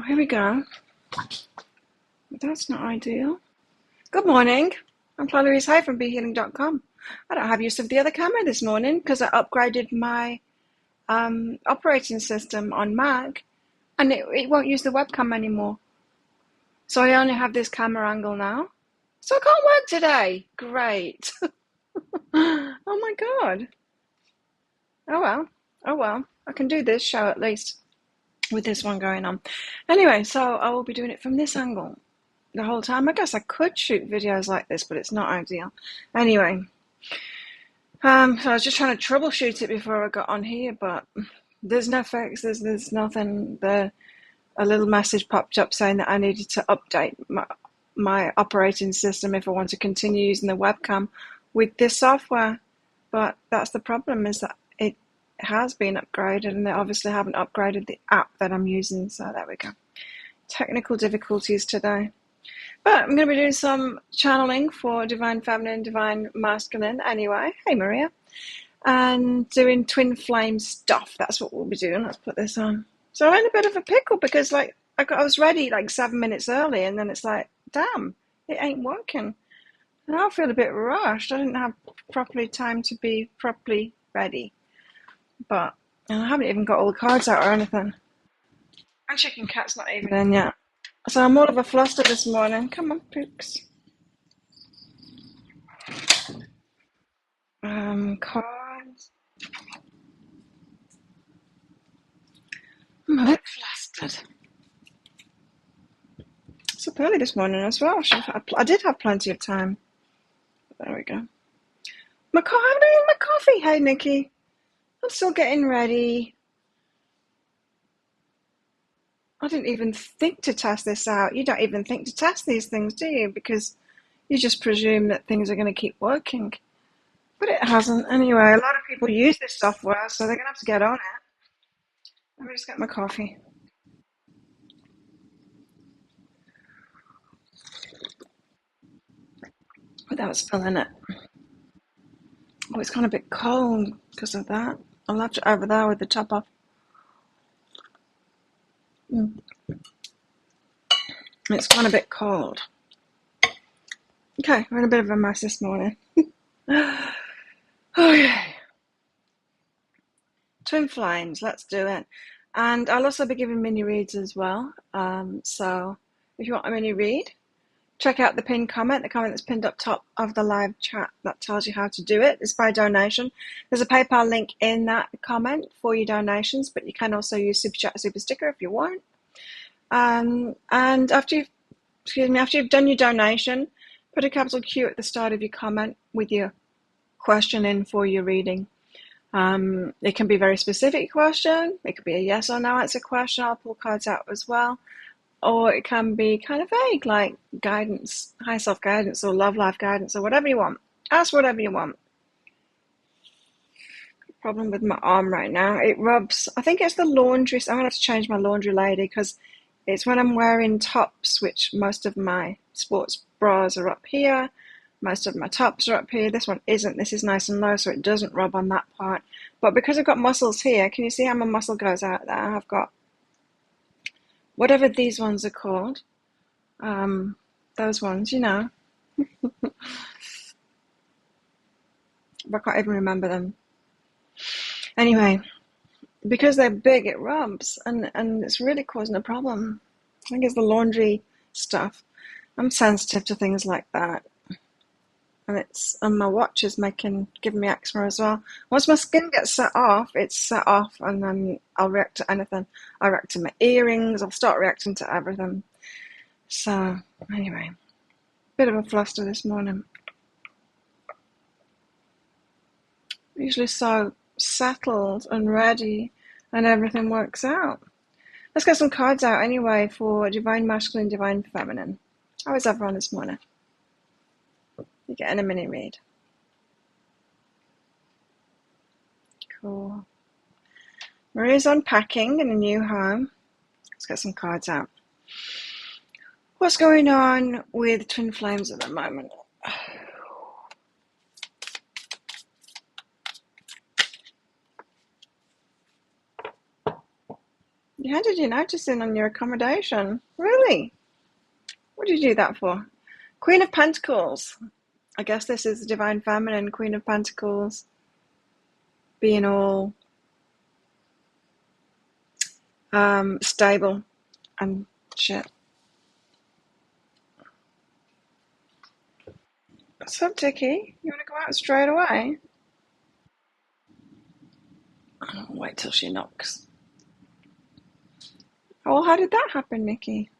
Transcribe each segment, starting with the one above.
Oh, here we go. That's not ideal. Good morning. I'm Chloe Hay from BeHealing.com. I don't have use of the other camera this morning because I upgraded my operating system on Mac, and it won't use the webcam anymore. So I only have this camera angle now. So I can't work today. Great. Oh my God. Oh well. Oh well. I can do this show at least with this one going on. Anyway, so I will be doing it from this angle the whole time. I guess I could shoot videos like this, but it's not ideal. Anyway, so I was just trying to troubleshoot it before I got on here, but there's no fix. There's nothing. A little message popped up saying that I needed to update my operating system if I want to continue using the webcam with this software. But that's the problem, is that it has been upgraded, and they obviously haven't upgraded the app that I'm using. So there we go. Technical difficulties today. But I'm going to be doing some channeling for Divine Feminine, Divine Masculine anyway. Hey, Maria. And doing twin flame stuff. That's what we'll be doing. Let's put this on. So I'm in a bit of a pickle because I was ready like 7 minutes early, and then it's like, damn, it ain't working. And I feel a bit rushed. I didn't have properly time to be properly ready. But I haven't even got all the cards out or anything. And Chicken Cat's not even in yet. So I'm all of a fluster this morning. Come on, Pooks. Cards. I'm a bit flustered. It's up early this morning as well. I did have plenty of time. There we go. I'm having my coffee. Hey, Nikki. I'm still getting ready. I didn't even think to test this out. You don't even think to test these things, do you? Because you just presume that things are going to keep working. But it hasn't. Anyway, a lot of people use this software, so they're going to have to get on it. Let me just get my coffee. Without spilling it. Oh, it's kind of a bit cold because of that. I left it over there with the top off. It's kind of a bit cold. Okay, we're in a bit of a mess this morning. Okay. Twin flames, let's do it. And I'll also be giving mini reads as well. So if you want a mini read, check out the pinned comment, the comment that's pinned up top of the live chat that tells you how to do it. It's by donation. There's a PayPal link in that comment for your donations, but you can also use Super Chat or Super Sticker if you want. And after you've done your donation, put a capital Q at the start of your comment with your question in for your reading. It can be a very specific question. It could be a yes or no answer question. I'll pull cards out as well. Or it can be kind of vague, like guidance, high self guidance, or love life guidance, or whatever you want. Ask whatever you want. Problem with my arm right now. It rubs. I think it's the laundry. So I'm going to have to change my laundry lady because it's when I'm wearing tops, which most of my sports bras are up here. Most of my tops are up here. This one isn't. This is nice and low, so it doesn't rub on that part. But because I've got muscles here, can you see how my muscle goes out there? I've got whatever these ones are called. Those ones, you know. I can't even remember them. Anyway, because they're big, it rubs, and it's really causing a problem. I think it's the laundry stuff. I'm sensitive to things like that. And my watch is giving me eczema as well. Once my skin gets set off, it's set off, and then I'll react to anything. I'll react to my earrings. I'll start reacting to everything. So anyway, bit of a fluster this morning. Usually so settled and ready, and everything works out. Let's get some cards out anyway for Divine Masculine, Divine Feminine. How is everyone this morning? You're getting a mini read. Cool. Maria's unpacking in a new home. Let's get some cards out. What's going on with twin flames at the moment? You handed your notice in on your accommodation. Really? What did you do that for? Queen of Pentacles. I guess this is the Divine Feminine, Queen of Pentacles, being all stable and shit. What's up, Dickie? You want to go out straight away? Oh, wait till she knocks. Oh, how did that happen, Nikki?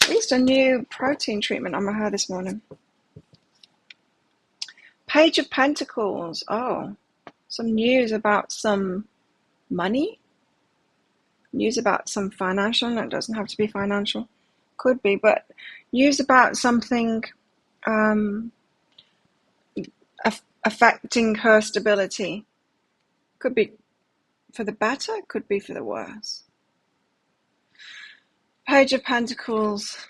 At least a new protein treatment on my hair this morning. Page of Pentacles. Oh, some news about some money? News about some financial. No, it doesn't have to be financial. Could be, but news about something affecting her stability. Could be for the better, could be for the worse. Page of Pentacles.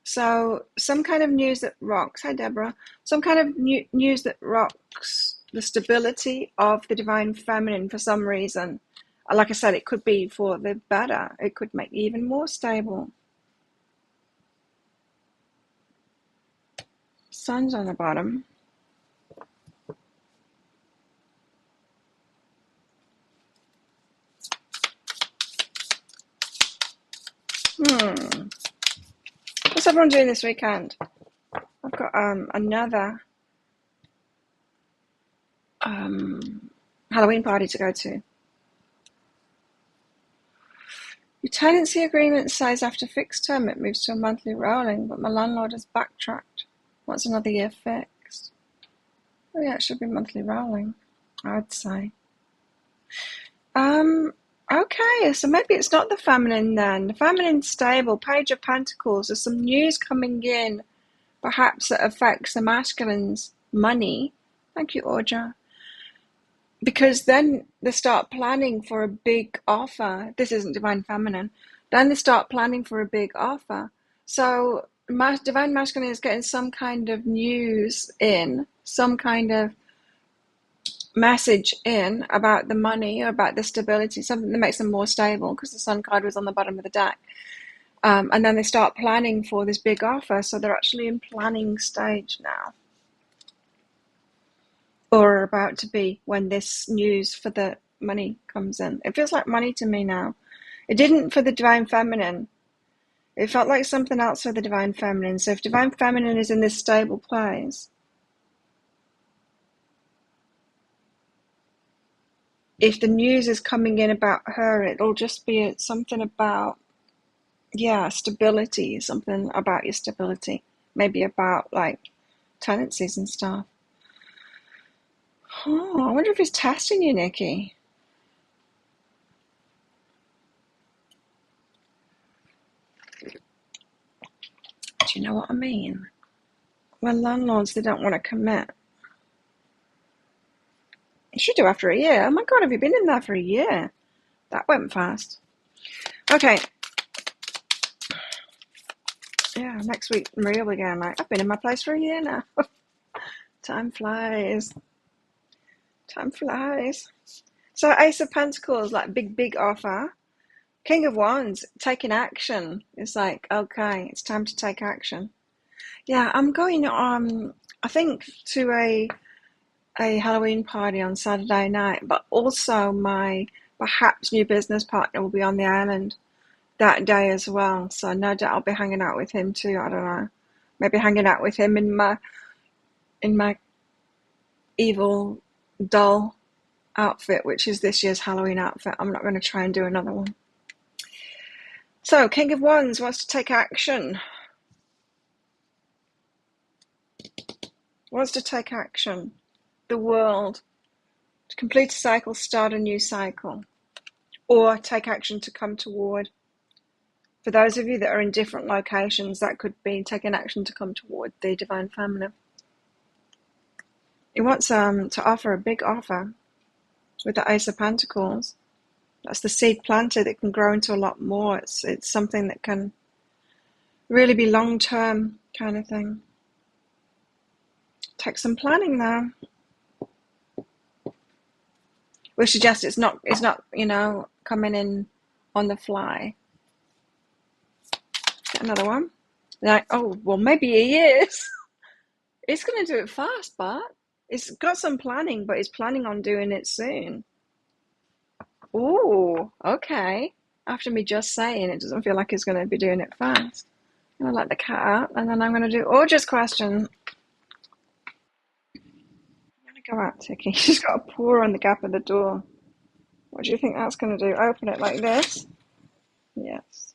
So some kind of news that rocks. Hi, Deborah. Some kind of news that rocks the stability of the Divine Feminine for some reason. Like I said, it could be for the better. It could make you even more stable. Sun's on the bottom. What's everyone doing this weekend? I've got another Halloween party to go to. Your tenancy agreement says after fixed term it moves to a monthly rolling, but my landlord has backtracked. Wants another year fixed. Oh yeah, it should be monthly rolling, I'd say. Okay, so maybe it's not the feminine then. The feminine's stable. Page of Pentacles. There's some news coming in, perhaps that affects the masculine's money. Thank you, Audra. Because then they start planning for a big offer. This isn't Divine Feminine. Then they start planning for a big offer. So Divine Masculine is getting some kind of news in, some kind of message in about the money or about the stability, something that makes them more stable, because the Sun card was on the bottom of the deck. And then they start planning for this big offer. So they're actually in planning stage now. Or about to be when this news for the money comes in. It feels like money to me now. It didn't for the Divine Feminine. It felt like something else for the Divine Feminine. So if Divine Feminine is in this stable place, if the news is coming in about her, it'll just be something about, stability, something about your stability. Maybe about like tenancies and stuff. Oh, I wonder if he's testing you, Nikki. Do you know what I mean? When landlords, they don't want to commit. You should do after a year. Oh my God, have you been in there for a year? That went fast. Okay. Yeah, next week, Maria will again. Like, I've been in my place for a year now. Time flies. Time flies. So Ace of Pentacles, like big offer. King of Wands, taking action. It's like, okay, it's time to take action. Yeah, I'm going I think to a Halloween party on Saturday night, but also my perhaps new business partner will be on the island that day as well. So no doubt I'll be hanging out with him too. I don't know. Maybe hanging out with him in my evil doll outfit, which is this year's Halloween outfit. I'm not going to try and do another one. So King of Wands wants to take action. Wants to take action. The world. To complete a cycle, start a new cycle. Or take action to come toward. For those of you that are in different locations, that could be taking action to come toward the Divine Feminine. He wants to offer a big offer with the Ace of Pentacles. That's the seed planted that can grow into a lot more. It's something that can really be long-term kind of thing. Take some planning now. Which suggests it's not, coming in on the fly. Get another one. Like, oh, well, maybe he is. It's going to do it fast, but it's got some planning, but it's planning on doing it soon. Oh, okay. After me just saying, it doesn't feel like it's going to be doing it fast. I'm going to let the cat out, and then I'm going to do Orja's question. I'm going to go out, Tiki. She's got a paw on the gap of the door. What do you think that's going to do? Open it like this? Yes.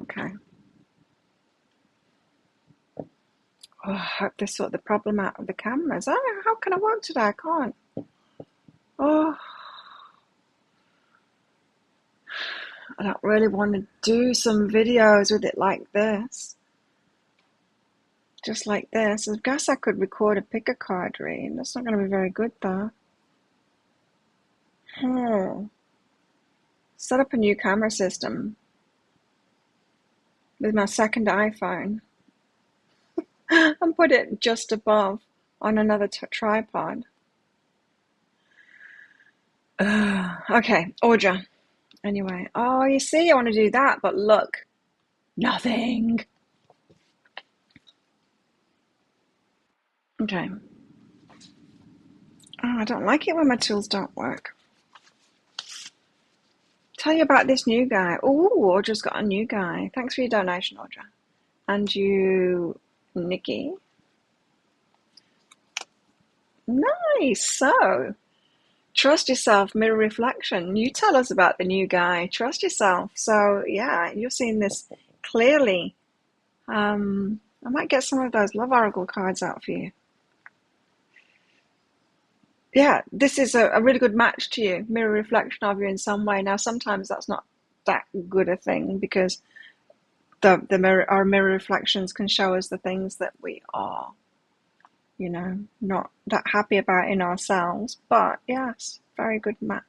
Okay. Oh, I hope they sort the problem out of the cameras. Oh, how can I work today? I can't. Oh, I don't really want to do some videos with it like this. Just like this. I guess I could record a pick a card read. That's not going to be very good though. Set up a new camera system with my second iPhone and put it just above on another tripod. Okay, Orja. Anyway, oh, you see, I want to do that, but look, nothing. Okay. Oh, I don't like it when my tools don't work. Tell you about this new guy. Oh, Orja's got a new guy. Thanks for your donation, Orja. And you, Nikki. Nice. So, trust yourself, mirror reflection. You tell us about the new guy. Trust yourself. So, yeah, you're seeing this clearly. I might get some of those Love Oracle cards out for you. Yeah, this is a really good match to you, mirror reflection of you in some way. Now, sometimes that's not that good a thing because our mirror reflections can show us the things that we are, not that happy about in ourselves. But yes, very good match.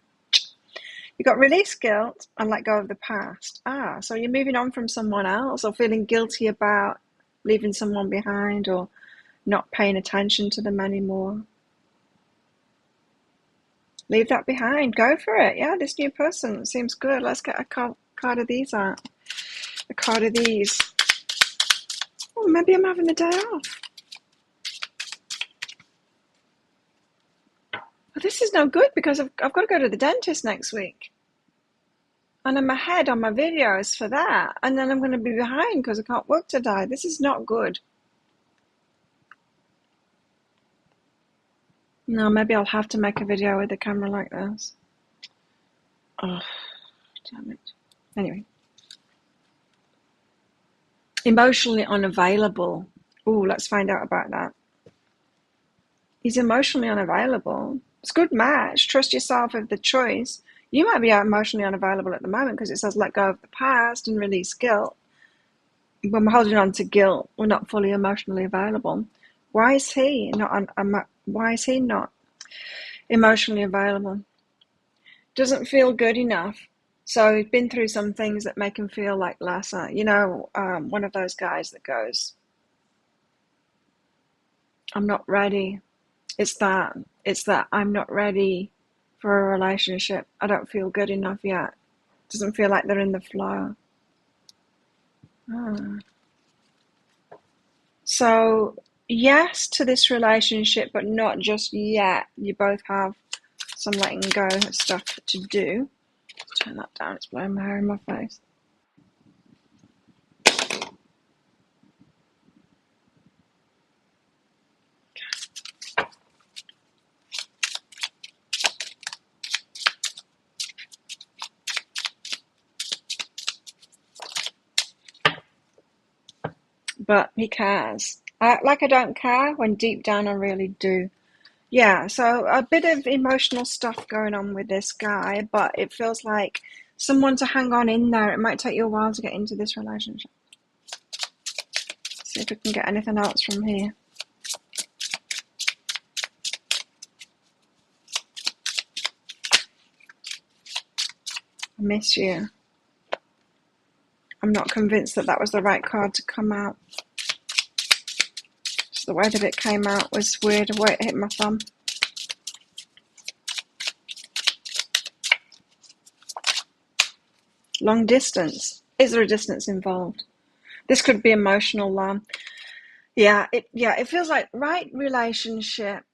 You got release guilt and let go of the past. So you're moving on from someone else or feeling guilty about leaving someone behind or not paying attention to them anymore. Leave that behind. Go for it. Yeah, this new person seems good. Let's get a card of these out. A card of these. Oh, maybe I'm having the day off. Well, this is no good because I've got to go to the dentist next week. And I'm ahead on my videos for that. And then I'm going to be behind because I can't work today. This is not good. No, maybe I'll have to make a video with the camera like this. Oh, damn it. Anyway. Emotionally unavailable. Ooh, let's find out about that. He's emotionally unavailable. It's a good match. Trust yourself with the choice. You might be emotionally unavailable at the moment because it says let go of the past and release guilt. When we're holding on to guilt, we're not fully emotionally available. Why is he not emotionally available? Doesn't feel good enough. So he's been through some things that make him feel like lesser. One of those guys that goes, I'm not ready. It's that I'm not ready for a relationship. I don't feel good enough yet. Doesn't feel like they're in the flow. So yes to this relationship, but not just yet. You both have some letting go stuff to do. Let's turn that down. It's blowing my hair in my face. But he cares. I don't care when deep down I really do. Yeah, so a bit of emotional stuff going on with this guy, but it feels like someone to hang on in there. It might take you a while to get into this relationship. See if we can get anything else from here. I miss you. I'm not convinced that that was the right card to come out. Just the way that it came out was weird, the way it hit my thumb. Long distance. Is there a distance involved? This could be emotional. It feels like right relationship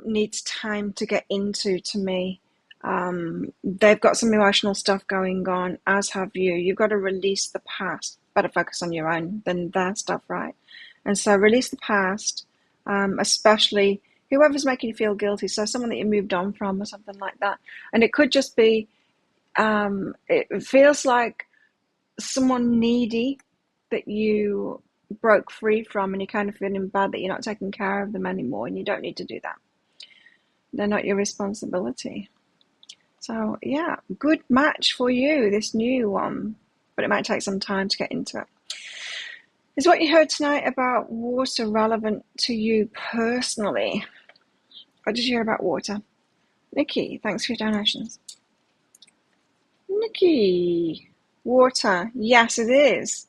needs time to get into, to me. They've got some emotional stuff going on, as have you. You've got to release the past. Better focus on your own than their stuff, right? And so release the past, especially whoever's making you feel guilty. So someone that you moved on from or something like that. And it could just be, it feels like someone needy that you broke free from, and you're kind of feeling bad that you're not taking care of them anymore, and you don't need to do that. They're not your responsibility. So yeah, good match for you, this new one, but it might take some time to get into it. Is what you heard tonight about water relevant to you personally? What did you hear about water? Nikki, thanks for your donations. Nikki, water, yes it is.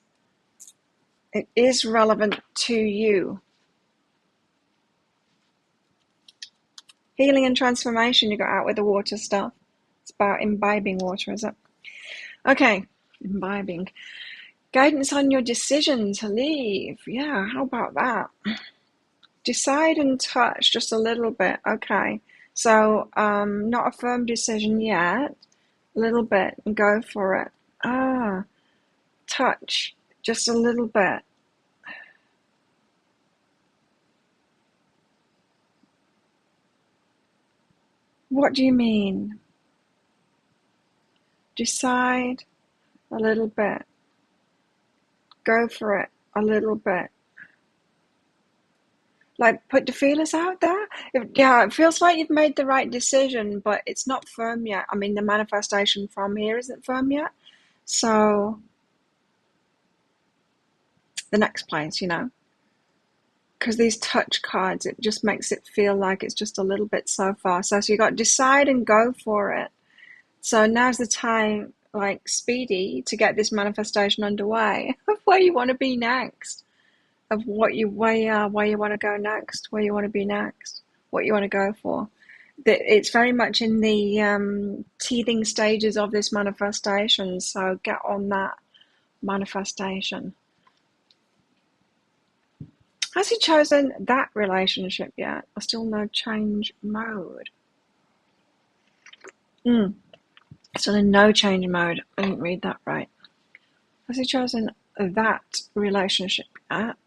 It is relevant to you. Healing and transformation you got out with the water stuff. It's about imbibing water, is it? Okay, imbibing. Guidance on your decision to leave. Yeah, how about that? Decide and touch just a little bit. Okay, so not a firm decision yet. A little bit and go for it. Touch just a little bit. What do you mean? Decide a little bit. Go for it a little bit. Like, put the feelers out there. It feels like you've made the right decision, but it's not firm yet. I mean, the manifestation from here isn't firm yet. So, the next place, because these touch cards, it just makes it feel like it's just a little bit so far. So you got to decide and go for it. So now's the time, like speedy, to get this manifestation underway of where you want to be next, of where you want to go next, where you want to be next, what you want to go for. It's very much in the teething stages of this manifestation. So get on that manifestation. Has he chosen that relationship yet? Or still no change mode? Still in no change mode. I didn't read that right. Has he chosen that relationship yet?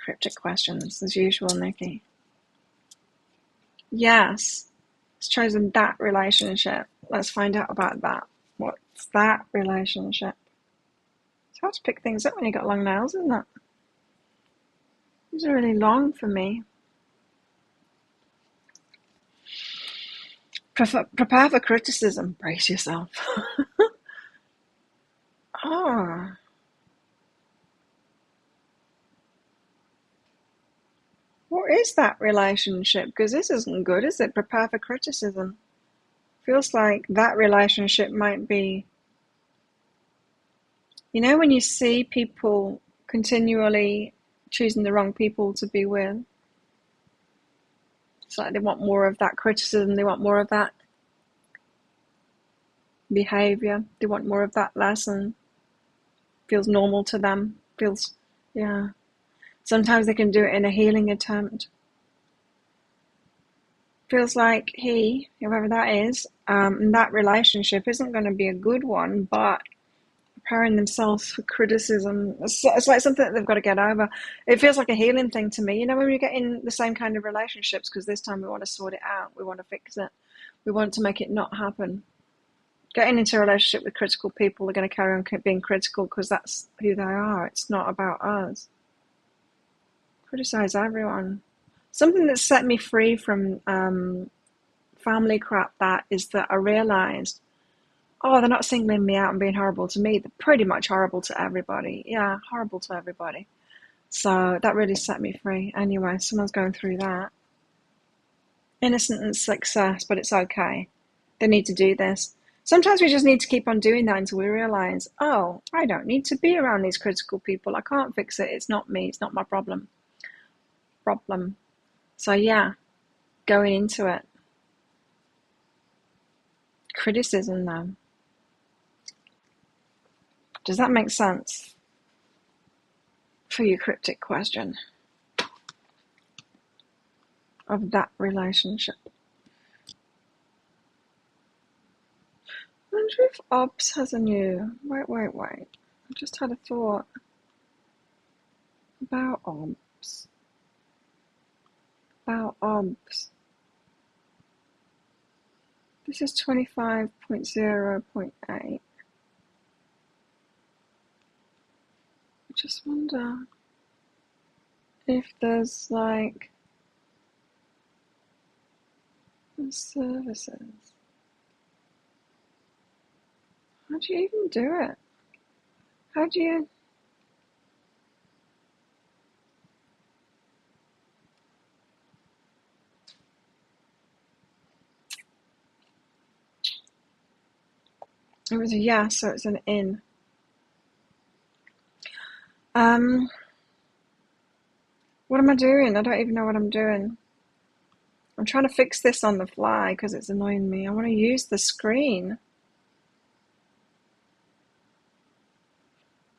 Cryptic questions, as usual, Nikki. Yes, he's chosen that relationship. Let's find out about that. What's that relationship? It's hard to pick things up when you've got long nails, isn't it? These are really long for me. Prepare for criticism. Brace yourself. What is that relationship? Because this isn't good, is it? Prepare for criticism. Feels like that relationship might be... when you see people continually choosing the wrong people to be with, it's like they want more of that criticism, they want more of that behavior, they want more of that lesson. Feels normal to them. Sometimes they can do it in a healing attempt. Feels like whoever that is, that relationship isn't going to be a good one, but preparing themselves for criticism, it's like something that they've got to get over. It feels like a healing thing to me. When we get in the same kind of relationships, because this time we want to sort it out, we want to fix it, we want to make it not happen. Getting into a relationship with critical people, they're going to carry on being critical because that's who they are. It's not about us. Criticize everyone. Something that set me free from family crap, that is that I realized, they're not singling me out and being horrible to me. They're pretty much horrible to everybody. Yeah, horrible to everybody. So that really set me free. Anyway, someone's going through that. Innocent and success, but it's okay. They need to do this. Sometimes we just need to keep on doing that until we realize, oh, I don't need to be around these critical people. I can't fix it. It's not me. It's not my problem. So yeah, going into it. Criticism though. Does that make sense for your cryptic question of that relationship? I wonder if OBS has a new... Wait. I just had a thought about OBS. This is 25.0.8. I just wonder if there's like services. How do you even do it? How do you... It was a yes, so it's an in. What am I doing? I don't even know what I'm doing. I'm trying to fix this on the fly because it's annoying me. I want to use the screen.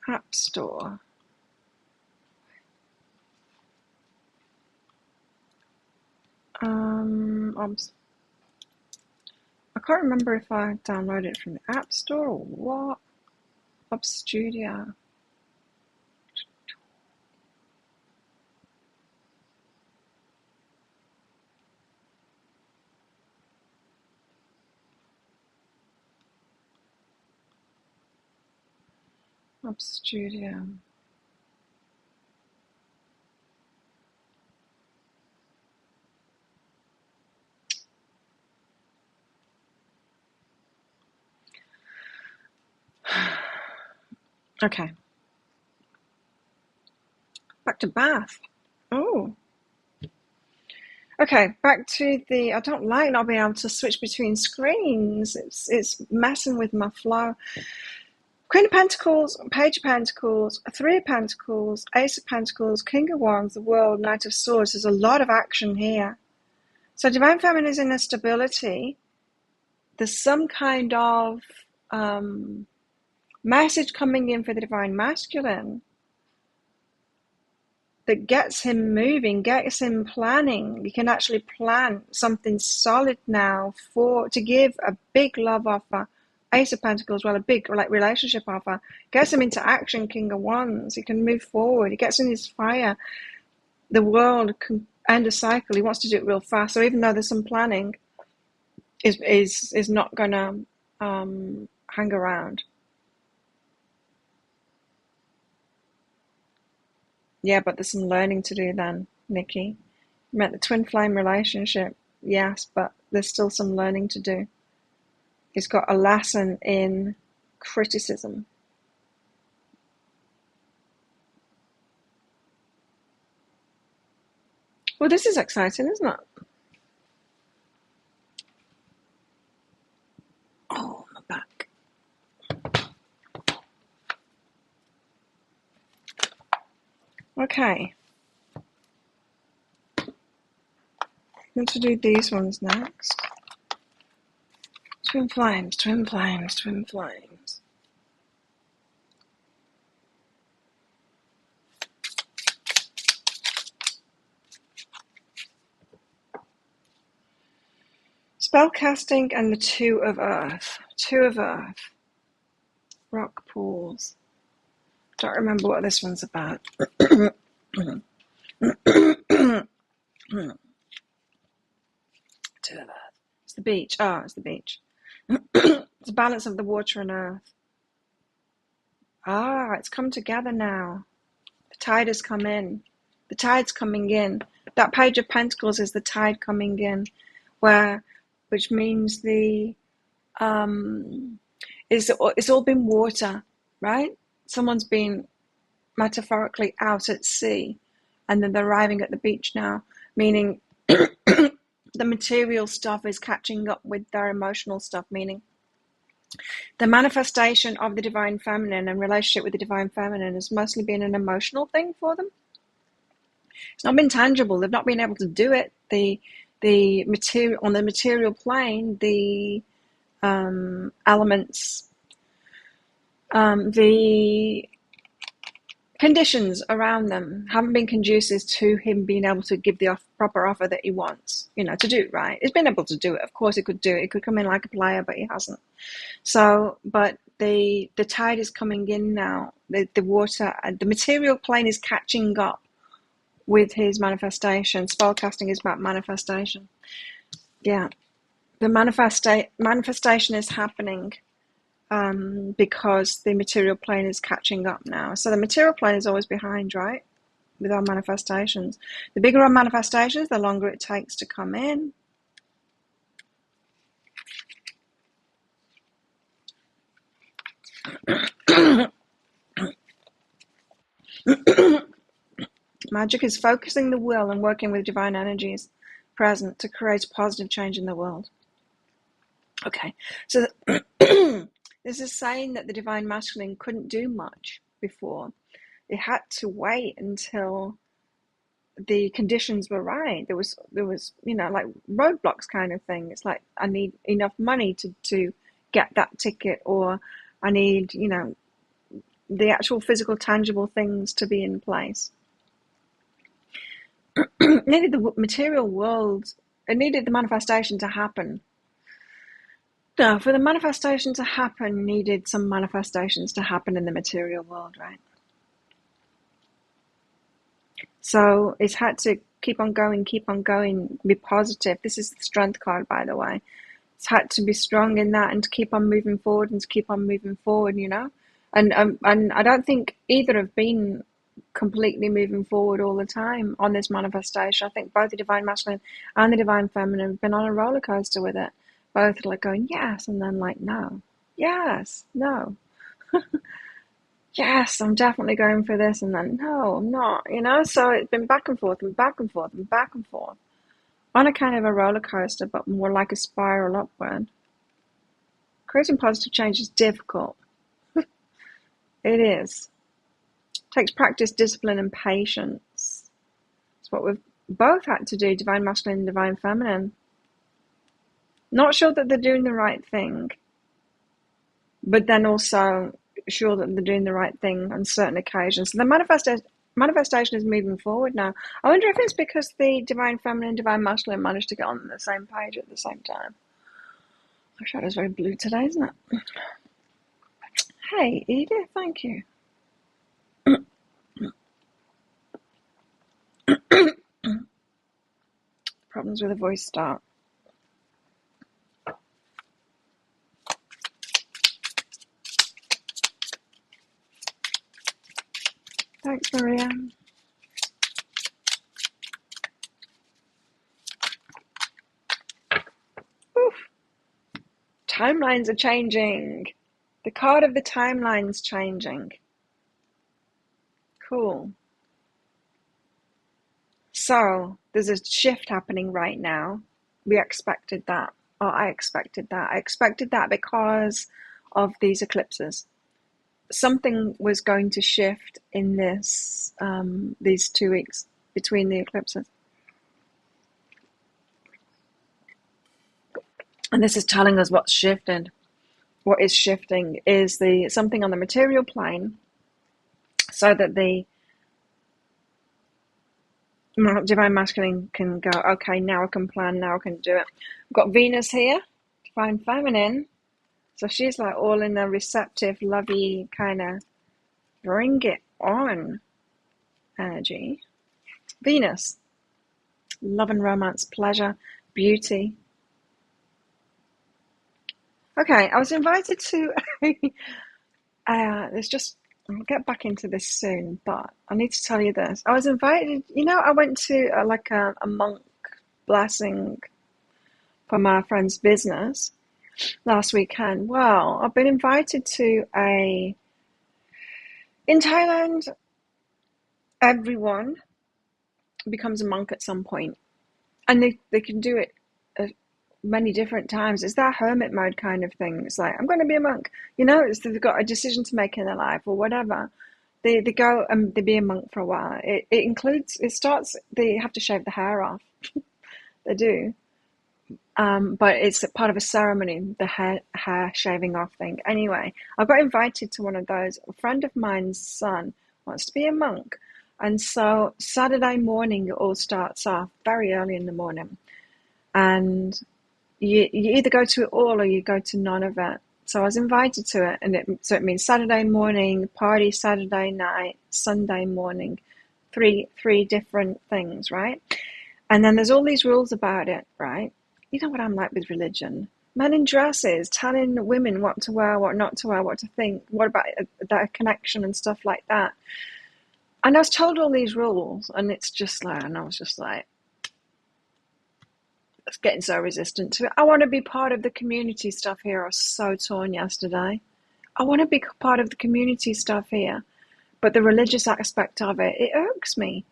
App Store. I can't remember if I downloaded it from the App Store or what. OBS Studio. OBS Studio. Okay. Back to Bath. Oh. Okay, back to the... I don't like not being able to switch between screens. It's messing with my flow. Queen of Pentacles, Page of Pentacles, Three of Pentacles, Ace of Pentacles, King of Wands, the World, Knight of Swords. There's a lot of action here. So Divine Feminine is in a stability. There's some kind of message coming in for the Divine Masculine that gets him moving, gets him planning. You can actually plan something solid now to give a big love offer. Ace of Pentacles, well, a big relationship offer. Gets him into action, King of Wands. He can move forward. He gets in his fire. The World can end a cycle. He wants to do it real fast. So even though there's some planning, is not going to hang around. Yeah, but there's some learning to do then, Nikki. You met the twin flame relationship, yes, but there's still some learning to do. He's got a lesson in criticism. Well, this is exciting, isn't it? Oh, my back. Okay. I'm going to do these ones next. Twin flames, twin flames, twin flames. Spellcasting and the Two of Earth. Two of Earth. Rock pools. Don't remember what this one's about. Two of Earth. It's the beach. Oh, it's the beach. It's the balance of the water and earth. Ah, it's come together now. The tide has come in. The tide's coming in. That Page of Pentacles is the tide coming in, which means it's all been water, right? Someone's been metaphorically out at sea, and then they're arriving at the beach now, meaning the material stuff is catching up with their emotional stuff, meaning The manifestation of the divine feminine and relationship with the divine feminine has mostly been an emotional thing for them. It's not been tangible. They've not been able to do it. The material on the material plane, the elements, the conditions around them haven't been conducive to him being able to give the proper offer that he wants, to do it right. He's been able to do it. Of course he could do it. He could come in like a player, but he hasn't. So, but the tide is coming in now. The water, the material plane is catching up with his manifestation. Spellcasting is about manifestation. Yeah. The manifestation is happening because the material plane is catching up now. So the material plane is always behind, right? With our manifestations. The bigger our manifestations, the longer it takes to come in. Magic is focusing the will and working with divine energies present to create positive change in the world. Okay, so this is saying that the divine masculine couldn't do much before. It had to wait until the conditions were right. There was like roadblocks kind of thing. It's like, I need enough money to get that ticket, or I need the actual physical tangible things to be in place. It needed the material world. It needed the manifestation to happen. No, for the manifestation to happen, needed some manifestations to happen in the material world, right? So it's had to keep on going, be positive. This is the strength card, by the way. It's had to be strong in that and to keep on moving forward and to keep on moving forward, And I don't think either have been completely moving forward all the time on this manifestation. I think both the divine masculine and the divine feminine have been on a roller coaster with it. Both like going, yes, and then like, no. Yes, no. Yes, I'm definitely going for this, and then, no, I'm not, So it's been back and forth and back and forth and back and forth. On a kind of a roller coaster, but more like a spiral upward. Creating positive change is difficult. It is. It takes practice, discipline, and patience. It's what we've both had to do, divine masculine and divine feminine. Not sure that they're doing the right thing, but then also sure that they're doing the right thing on certain occasions. So the manifestation is moving forward now. I wonder if it's because the divine feminine and divine masculine managed to get on the same page at the same time. My shadow's very blue today, isn't it? Hey, Edith, thank you. Problems with a voice start. Thanks, Maria. Oof. Timelines are changing. The card of the timeline's changing. Cool. So there's a shift happening right now. We expected that, or I expected that. I expected that because of these eclipses. Something was going to shift in these 2 weeks between the eclipses. And this is telling us what's shifted. What is shifting is something on the material plane, so that the divine masculine can go, okay, now I can plan, now I can do it. I've got Venus here, divine feminine. So she's like all in a receptive, lovey kind of bring it on energy. Venus, love and romance, pleasure, beauty. Okay, I was invited to I'll get back into this soon, but I need to tell you this. I was invited, I went to a monk blessing for my friend's business last weekend. Well, I've been invited to in Thailand, everyone becomes a monk at some point, and they can do it many different times. It's that hermit mode kind of thing. It's like, I'm going to be a monk. You know, they've got a decision to make in their life or whatever. They go and they be a monk for a while. It starts, they have to shave the hair off. They do. But it's a part of a ceremony, the hair shaving off thing. Anyway, I got invited to one of those. A friend of mine's son wants to be a monk. And so Saturday morning, it all starts off very early in the morning. And you either go to it all or you go to none of it. So I was invited to it, and it means Saturday morning, party Saturday night, Sunday morning, three different things, right? And then there's all these rules about it, right? You know what I'm like with religion. Men in dresses, telling women what to wear, what not to wear, what to think, what about that connection and stuff like that. And I was told all these rules, and it's just like, and I was just like, it's getting so resistant to it. I want to be part of the community stuff here. I was so torn yesterday. I want to be part of the community stuff here, but the religious aspect of it, it irks me.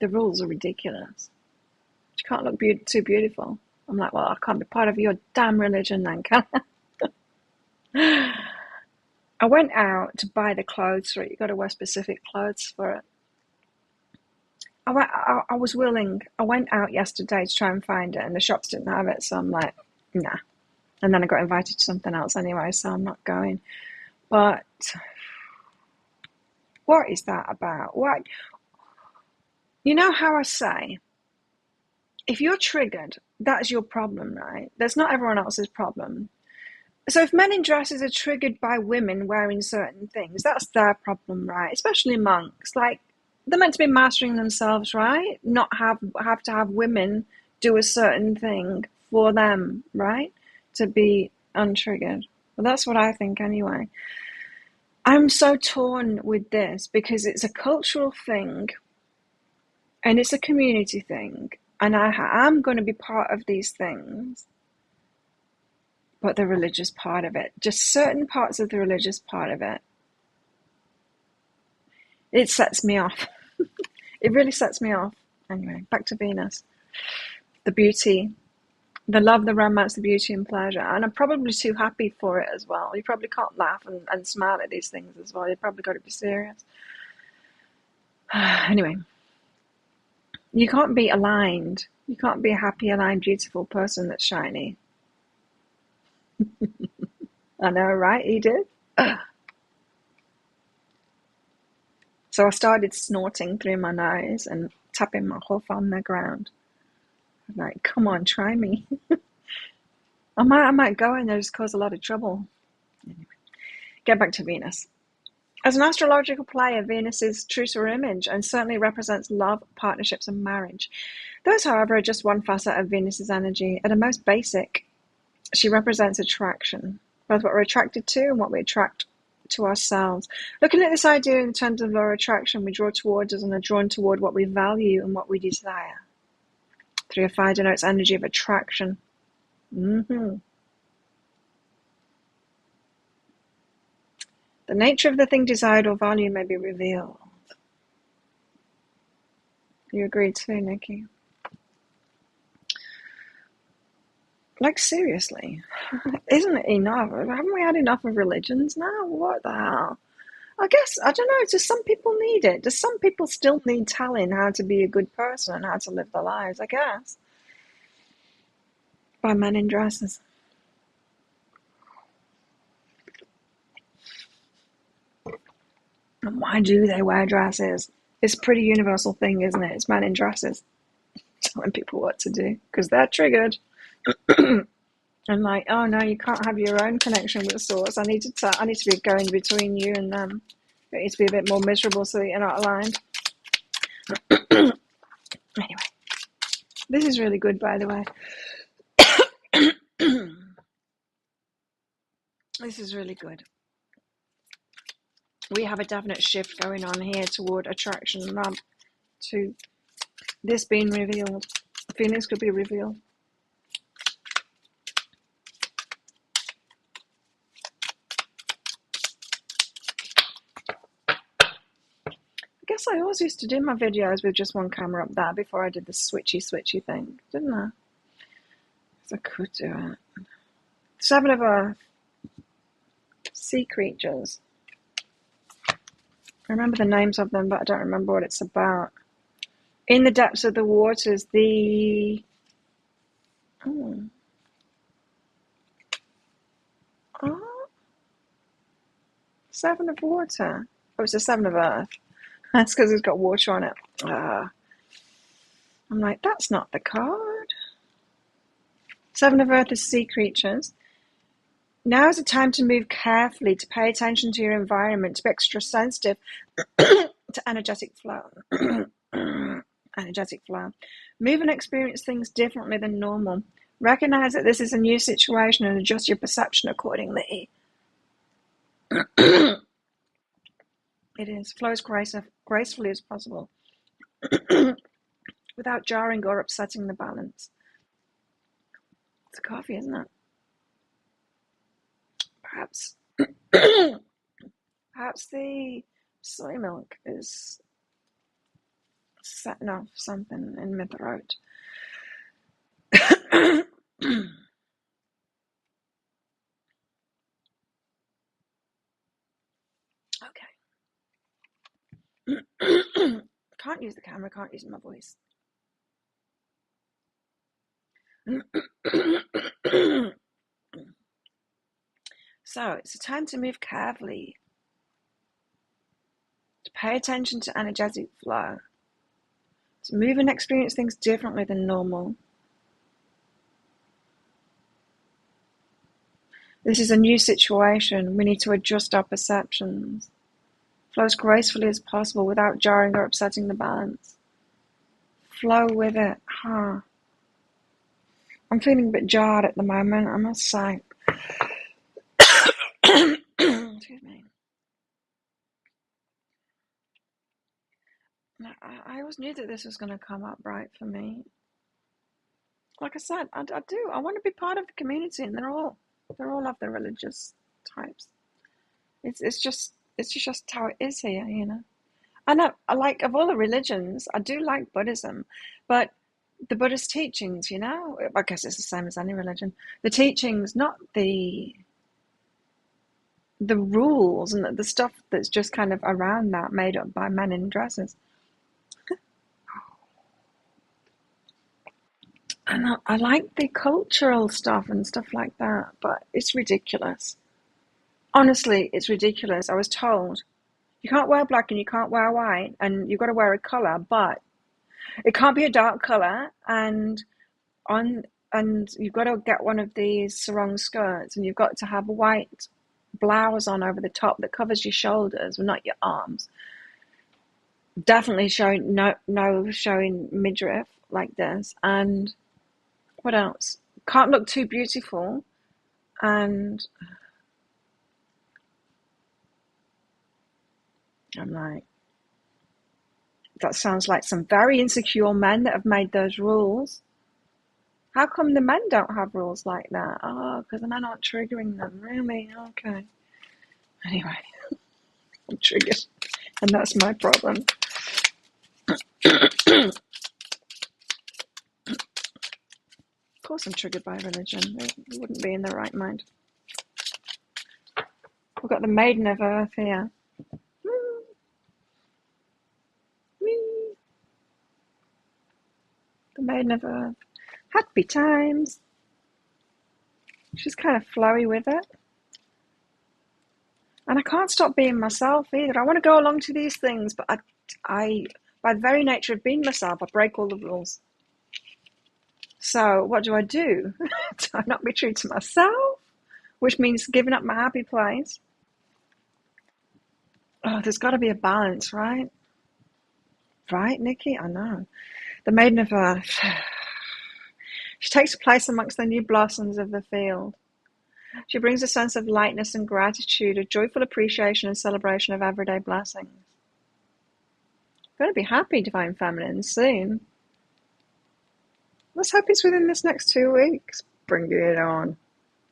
The rules are ridiculous. You can't look too beautiful. I'm like, well, I can't be part of your damn religion then, can I? I went out to buy the clothes for it. You've got to wear specific clothes for it. I was willing. I went out yesterday to try and find it, and the shops didn't have it, so I'm like, nah. And then I got invited to something else anyway, so I'm not going. But what is that about? What? You know how I say, if you're triggered, that's your problem, right? That's not everyone else's problem. So if men in dresses are triggered by women wearing certain things, that's their problem, right? Especially monks. Like, they're meant to be mastering themselves, right? Not have to have women do a certain thing for them, right? To be untriggered. Well, that's what I think anyway. I'm so torn with this because it's a cultural thing and it's a community thing. And I'm going to be part of these things. But the religious part of it, just certain parts of the religious part of it, it sets me off. It really sets me off. Anyway, back to Venus. The beauty, the love, the romance, the beauty and pleasure. And I'm probably too happy for it as well. You probably can't laugh and smile at these things as well. You probably got to be serious. Anyway, you can't be aligned. You can't be a happy, aligned, beautiful person that's shiny. I know, right, Edith? So I started snorting through my nose and tapping my hoof on the ground. I'm like, come on, try me. I might go in there, just cause a lot of trouble. Anyway, get back to Venus. As an astrological player, Venus is true to her image and certainly represents love, partnerships, and marriage. Those, however, are just one facet of Venus's energy. At a most basic, she represents attraction, both what we're attracted to and what we attract to ourselves. Looking at this idea in terms of law of attraction, we draw towards us and are drawn toward what we value and what we desire. 3 of Fire denotes energy of attraction. The nature of the thing desired or valued may be revealed. You agree too, Nikki? Like, seriously, isn't it enough? Haven't we had enough of religions now? What the hell? I guess, I don't know, do some people need it? Do some people still need telling how to be a good person and how to live their lives? I guess. By men in dresses. And why do they wear dresses? It's a pretty universal thing, isn't it? It's men in dresses telling people what to do because they're triggered. And like, oh no, you can't have your own connection with the source. I need to be going between you and them. It needs to be a bit more miserable so that you're not aligned. Anyway, this is really good, by the way. This is really good. We have a definite shift going on here toward attraction and love, to this being revealed. Feelings could be revealed. guess I always used to do my videos with just one camera up there before I did the switchy thing, didn't I? So I could do it. 7 of Earth. Sea creatures. I remember the names of them, but I don't remember what it's about. In the depths of the waters, the... Oh. Oh. 7 of water. Oh, it's a 7 of Earth. That's because it's got water on it. I'm like, that's not the card. 7 of Earth is sea creatures. Now is the time to move carefully, to pay attention to your environment, to be extra sensitive to energetic flow. Energetic flow. Move and experience things differently than normal. Recognize that this is a new situation and adjust your perception accordingly. It is. Flow as gracefully as possible without jarring or upsetting the balance. It's a coffee, isn't it? Perhaps the soy milk is setting off something in my throat. Okay. Can't use the camera, can't use my voice. So it's a time to move carefully, to pay attention to energetic flow, to move and experience things differently than normal. This is a new situation. We need to adjust our perceptions. Flow as gracefully as possible without jarring or upsetting the balance. Flow with it. I'm feeling a bit jarred at the moment, I must say. Excuse me. I always knew that this was going to come up right for me. Like I said, I do. I want to be part of the community, and they're all of the religious types. It's just how it is here, you know. I like, of all the religions, I do like Buddhism, but the Buddhist teachings, you know, I guess it's the same as any religion. The teachings, not the rules and the stuff that's just kind of around that, made up by men in dresses. And I like the cultural stuff and stuff like that, but it's ridiculous. Honestly, it's ridiculous. I was told you can't wear black and you can't wear white, and you've got to wear a colour, but it can't be a dark colour, and you've got to get one of these sarong skirts, and you've got to have a white blouse on over the top that covers your shoulders, but not your arms. Definitely showing no showing midriff like this. And what else? Can't look too beautiful, and I'm like, that sounds like some very insecure men that have made those rules. How come the men don't have rules like that? Oh, because the men aren't triggering them. Really? Okay. Anyway, I'm triggered, and that's my problem. Of course I'm triggered by religion. We wouldn't be in the right mind. We've got the Maiden of Earth here. The Maiden of Earth. Happy times. She's kind of flowy with it. And I can't stop being myself either. I want to go along to these things, but I by the very nature of being myself, I break all the rules. So what do? Do I not be true to myself? Which means giving up my happy place. Oh, there's got to be a balance, right? Right, Nikki? I know. The Maiden of Earth. She takes a place amongst the new blossoms of the field. She brings a sense of lightness and gratitude, a joyful appreciation and celebration of everyday blessings. I'm going to be happy, Divine Feminine, soon. Let's hope it's within this next 2 weeks. Bring it on.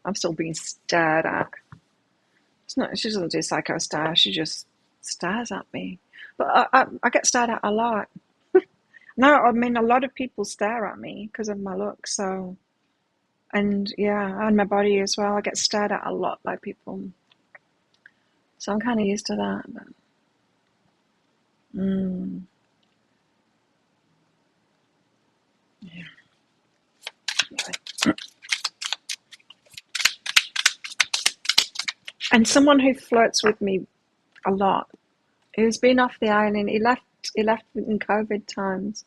I'm still being stared at. It's not. She doesn't do psycho stare. She just stares at me. But I get stared at a lot. No, I mean, a lot of people stare at me because of my look. So, and yeah, and my body as well. I get stared at a lot by people. So I'm kind of used to that. But, yeah. Anyway. And someone who flirts with me a lot, who's been off the island, he left in COVID times.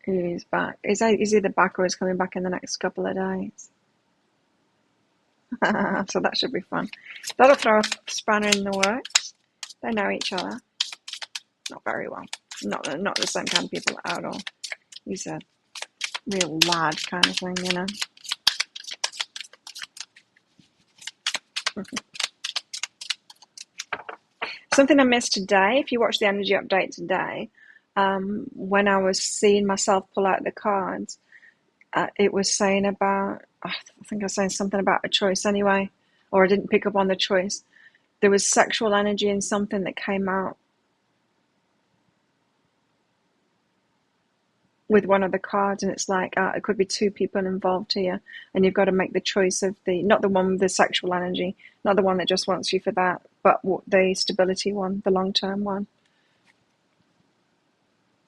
He's back. He's either back or he's coming back in the next couple of days. So that should be fun. That'll throw a spanner in the works. They know each other. Not very well. Not the same kind of people at all. He's a real lad kind of thing, you know. Something I missed today, if you watch the energy update today, when I was seeing myself pull out the cards, it was saying about, I think I was saying something about a choice anyway, or I didn't pick up on the choice. There was sexual energy in something that came out with one of the cards, and it's like it could be two people involved here, and you've got to make the choice of not the one with the sexual energy, not the one that just wants you for that, but the stability one, the long-term one.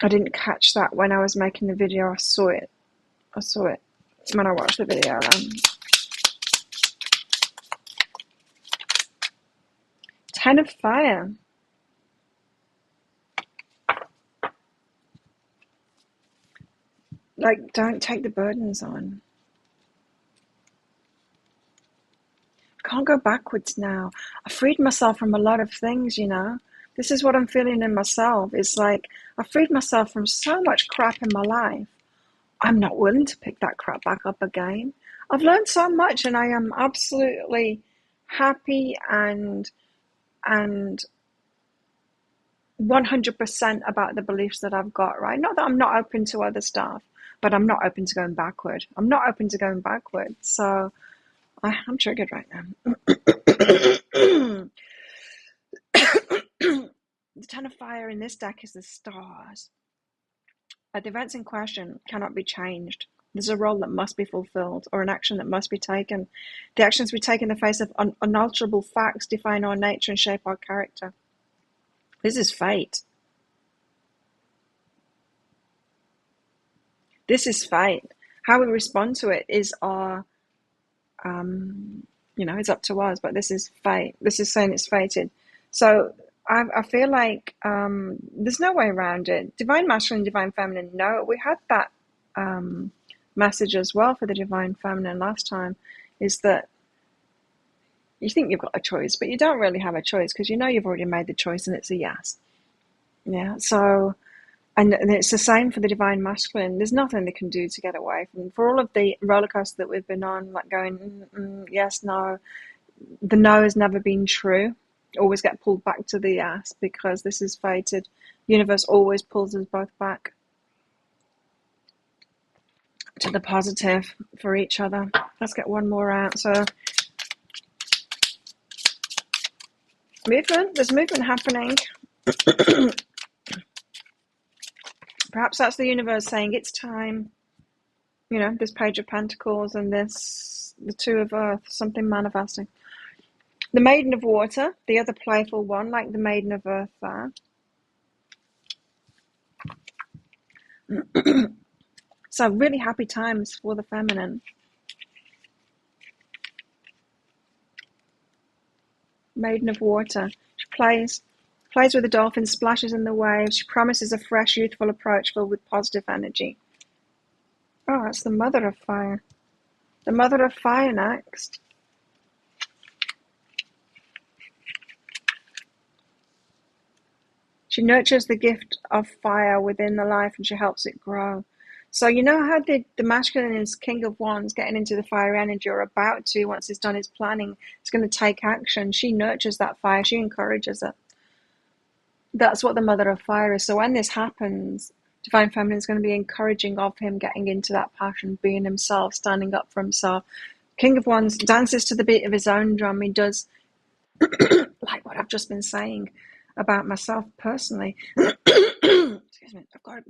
I didn't catch that when I was making the video. I saw it when I watched the video. Ten of Fire. Like, don't take the burdens on. I can't go backwards now. I freed myself from a lot of things, you know. This is what I'm feeling in myself. It's like I freed myself from so much crap in my life. I'm not willing to pick that crap back up again. I've learned so much, and I am absolutely happy and 100% about the beliefs that I've got, right? Not that I'm not open to other stuff, but I'm not open to going backward. I'm not open to going backward. So I'm triggered right now. The Ten of Fire in this deck is the stars. The events in question cannot be changed. There's a role that must be fulfilled, or an action that must be taken. The actions we take in the face of unalterable facts define our nature and shape our character. This is fate. This is fate. How we respond to it is our, it's up to us, but this is fate. This is saying it's fated. So I feel like there's no way around it. Divine Masculine, Divine Feminine, no. We had that message as well for the Divine Feminine last time, is that you think you've got a choice, but you don't really have a choice because you know you've already made the choice and it's a yes. Yeah, so, and it's the same for the Divine Masculine. There's nothing they can do to get away from. For all of the roller coaster that we've been on, like going, yes, no, the no has never been true. Always get pulled back to the yes because this is fated. The universe always pulls us both back to the positive for each other. Let's get one more out. So, movement. There's movement happening. Perhaps that's the universe saying it's time. You know, this Page of Pentacles and the Two of Earth, something manifesting. The Maiden of Water, the other playful one, like the Maiden of Earth there. So really happy times for the feminine. Maiden of Water. She plays with the dolphins, splashes in the waves. She promises a fresh, youthful approach filled with positive energy. Oh, that's the Mother of Fire. The Mother of Fire next. She nurtures the gift of fire within the life and she helps it grow. So you know how the masculine is King of Wands, getting into the fire energy, or about to, once he's done his planning, he's going to take action. She nurtures that fire. She encourages it. That's what the Mother of Fire is. So when this happens, Divine Feminine is going to be encouraging of him getting into that passion, being himself, standing up for himself. King of Wands dances to the beat of his own drum. He does, like what I've just been saying, about myself personally. Excuse me. I've got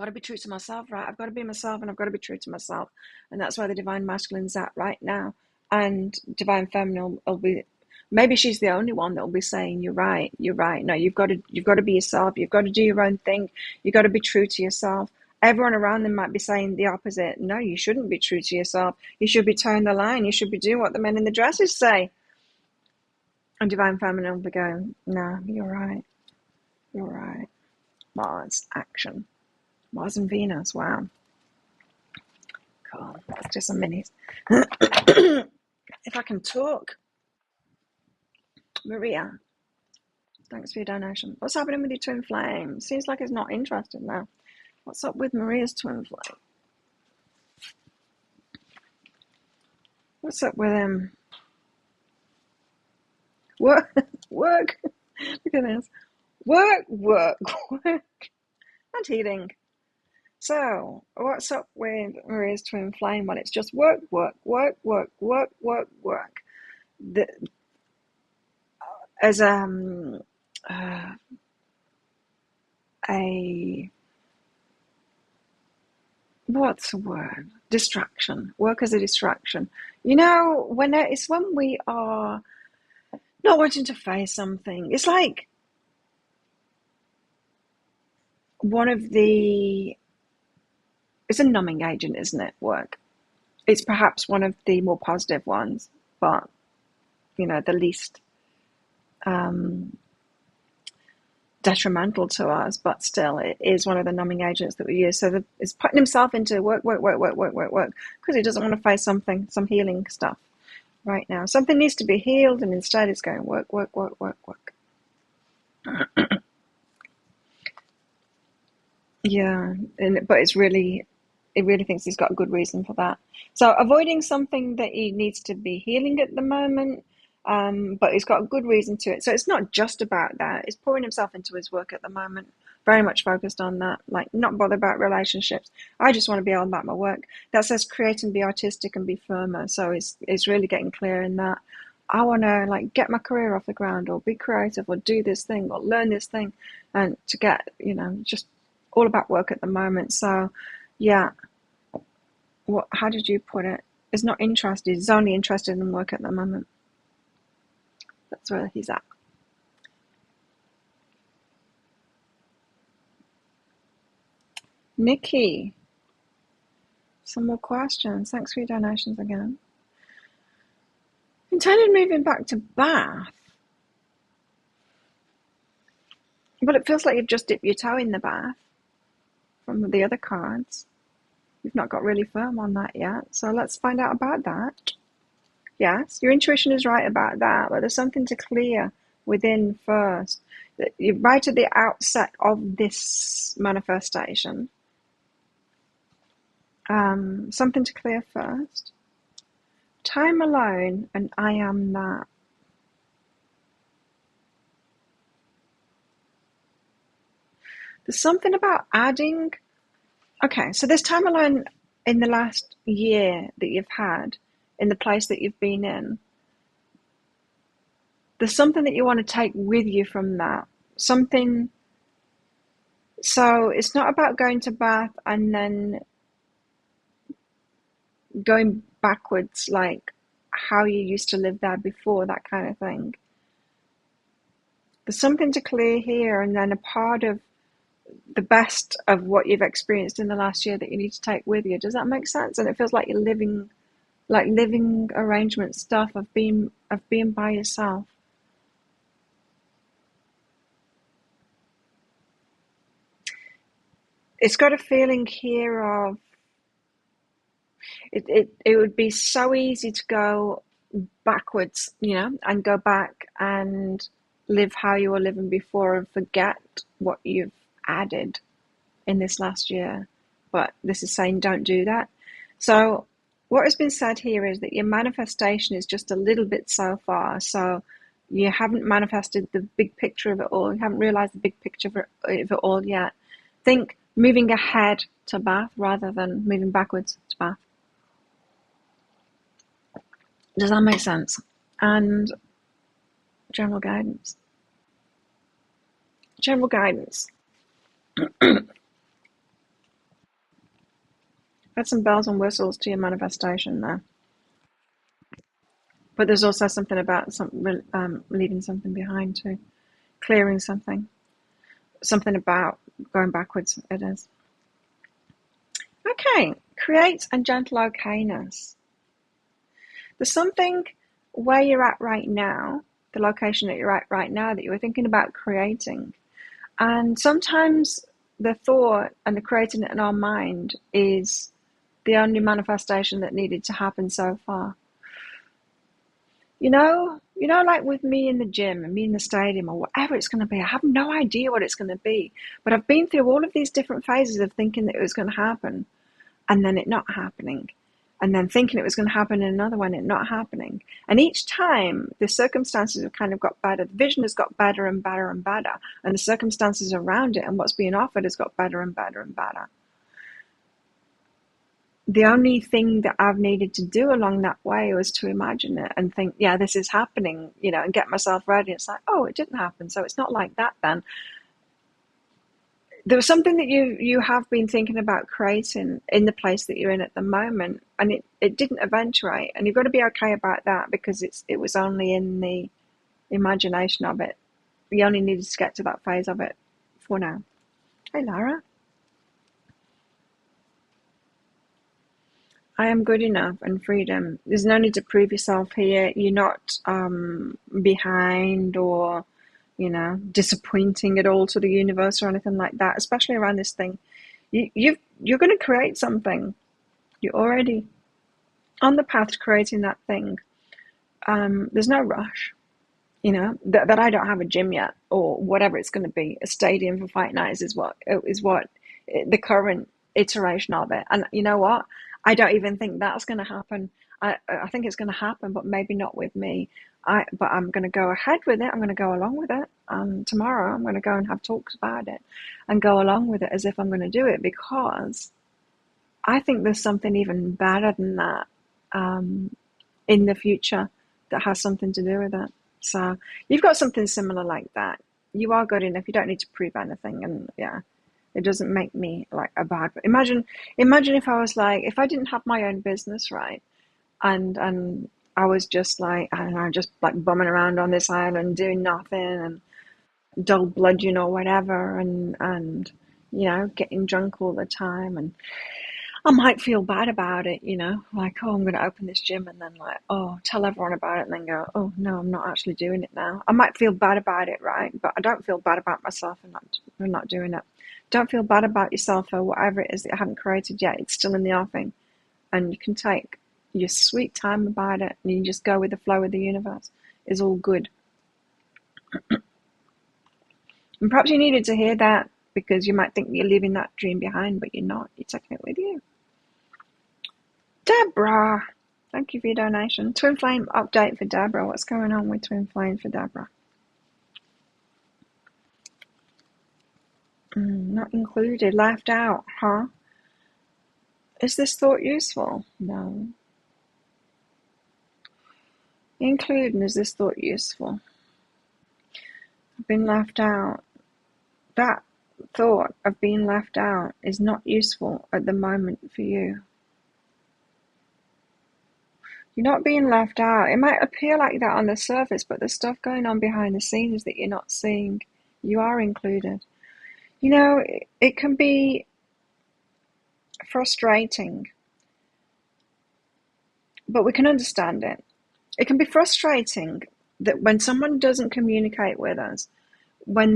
to be true to myself, right? I've got to be myself, and I've got to be true to myself, and that's where the divine masculine's at right now. And divine feminine will be. Maybe she's the only one that will be saying, "You're right. You're right. No, you've got to be yourself. You've got to do your own thing. You've got to be true to yourself." Everyone around them might be saying the opposite. No, you shouldn't be true to yourself. You should be towing the line. You should be doing what the men in the dresses say. And divine feminine will be going, "No, you're right. You're right." Mars action. Mars and Venus. Wow. Cool. That's just some minis. If I can talk. Maria, thanks for your donation. What's happening with your twin flame? Seems like he's not interested now. What's up with Maria's twin flame? What's up with him? Work. Work. Look at this. Work. And healing. So, what's up with Maria's twin flame? Well, it's just work. As what's the word? Distraction. Work as a distraction. You know, when we are not wanting to face something, it's like it's a numbing agent, isn't it? Work. It's perhaps one of the more positive ones, but the least detrimental to us, but still it is one of the numbing agents that we use. So it's putting himself into work because he doesn't want to face some healing stuff right now. Something needs to be healed, and instead it's going work. Yeah, but it really thinks he's got a good reason for that. So avoiding something that he needs to be healing at the moment, but he's got a good reason to it. So it's not just about that. He's pouring himself into his work at the moment, very much focused on that, like not bothered about relationships. I just want to be all about my work. That says create and be artistic and be firmer. So it's really getting clear in that. I want to get my career off the ground, or be creative, or do this thing, or learn this thing, and to get, just all about work at the moment. So yeah, how did you put it? He's not interested. He's only interested in work at the moment. That's where he's at. Nikki, some more questions. Thanks for your donations again. Intended moving back to Bath. Well, it feels like you've just dipped your toe in the bath from the other cards. You've not got really firm on that yet. So let's find out about that. Yes, your intuition is right about that, but there's something to clear within first. You're right at the outset of this manifestation. Something to clear first. Time alone, and I am that. There's something about adding. Okay, so there's time alone in the last year that you've had in the place that you've been in. There's something that you want to take with you from that. Something. So it's not about going to Bath and then going backwards, like how you used to live there before, that kind of thing. There's something to clear here, and then a part of the best of what you've experienced in the last year that you need to take with you. Does that make sense? And it feels like you're living arrangement stuff of being by yourself. It's got a feeling here of it would be so easy to go backwards, and go back and live how you were living before and forget what you've added in this last year. But this is saying don't do that. So what has been said here is that your manifestation is just a little bit so far. So you haven't manifested the big picture of it all. You haven't realized the big picture of it all yet. Think moving ahead to Bath rather than moving backwards to Bath. Does that make sense? And General guidance. General guidance. Add some bells and whistles to your manifestation there. But there's also something about leaving something behind too. Clearing something. Something about going backwards, it is. Okay, create and gentle okayness. There's something where you're at right now, the location that you're at right now, that you were thinking about creating. And sometimes the thought and the creating it in our mind is the only manifestation that needed to happen so far. You know, like with me in the gym and me in the stadium or whatever it's going to be, I have no idea what it's going to be. But I've been through all of these different phases of thinking that it was going to happen and then it not happening. And then thinking it was going to happen in another one, it not happening. And each time the circumstances have kind of got better. The vision has got better and better and better. And the circumstances around it and what's being offered has got better and better and better. The only thing that I've needed to do along that way was to imagine it and think, yeah, this is happening, and get myself ready. It's like, oh, it didn't happen. So it's not like that then. There was something that you have been thinking about creating in the place that you're in at the moment, and it didn't eventuate. And you've got to be okay about that because it was only in the imagination of it. You only needed to get to that phase of it for now. Hey, Lara. I am good enough and freedom. There's no need to prove yourself here. You're not behind or, disappointing at all to the universe or anything like that, especially around this thing. You're going to create something. You're already on the path to creating that thing. There's no rush, that I don't have a gym yet or whatever it's going to be. A stadium for fight nights is what the current iteration of it. And you know what? I don't even think that's going to happen. I think it's going to happen, but maybe not with me. But I'm going to go ahead with it. I'm going to go along with it. Tomorrow I'm going to go and have talks about it and go along with it as if I'm going to do it, because I think there's something even better than that in the future that has something to do with it. So you've got something similar like that. You are good enough. You don't need to prove anything. And yeah. It doesn't make me like a bad. Imagine if I was like, if I didn't have my own business, right, and I was just like, I don't know, just like bumming around on this island doing nothing and dull bludgeon or whatever, and getting drunk all the time, and I might feel bad about it, like, oh, I'm going to open this gym and then like, oh, tell everyone about it and then go, oh, no, I'm not actually doing it now. I might feel bad about it, right? But I don't feel bad about myself for not doing it. Don't feel bad about yourself for whatever it is that you haven't created yet. It's still in the offing. And you can take your sweet time about it and you just go with the flow of the universe. It's all good. And perhaps you needed to hear that because you might think you're leaving that dream behind, but you're not. You're taking it with you. Deborah, thank you for your donation. Twin Flame update for Deborah. What's going on with Twin Flame for Deborah? Not included, left out, huh? Is this thought useful? No. Including, is this thought useful? I've been left out. That thought of being left out is not useful at the moment for you. You're not being left out. It might appear like that on the surface, but there's stuff going on behind the scenes that you're not seeing. You are included. It can be frustrating, but we can understand it. It can be frustrating that when someone doesn't communicate with us, when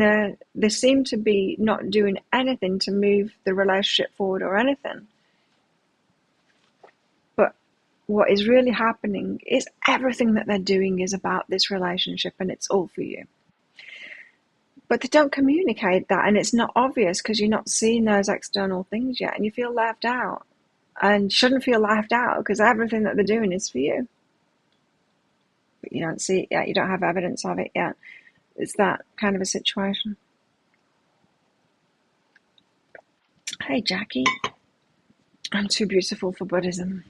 they seem to be not doing anything to move the relationship forward or anything, but what is really happening is everything that they're doing is about this relationship and it's all for you. But they don't communicate that, and it's not obvious because you're not seeing those external things yet, and you feel left out and shouldn't feel left out because everything that they're doing is for you. But you don't see it yet. You don't have evidence of it yet. It's that kind of a situation. Hey, Jackie. I'm too beautiful for Buddhism.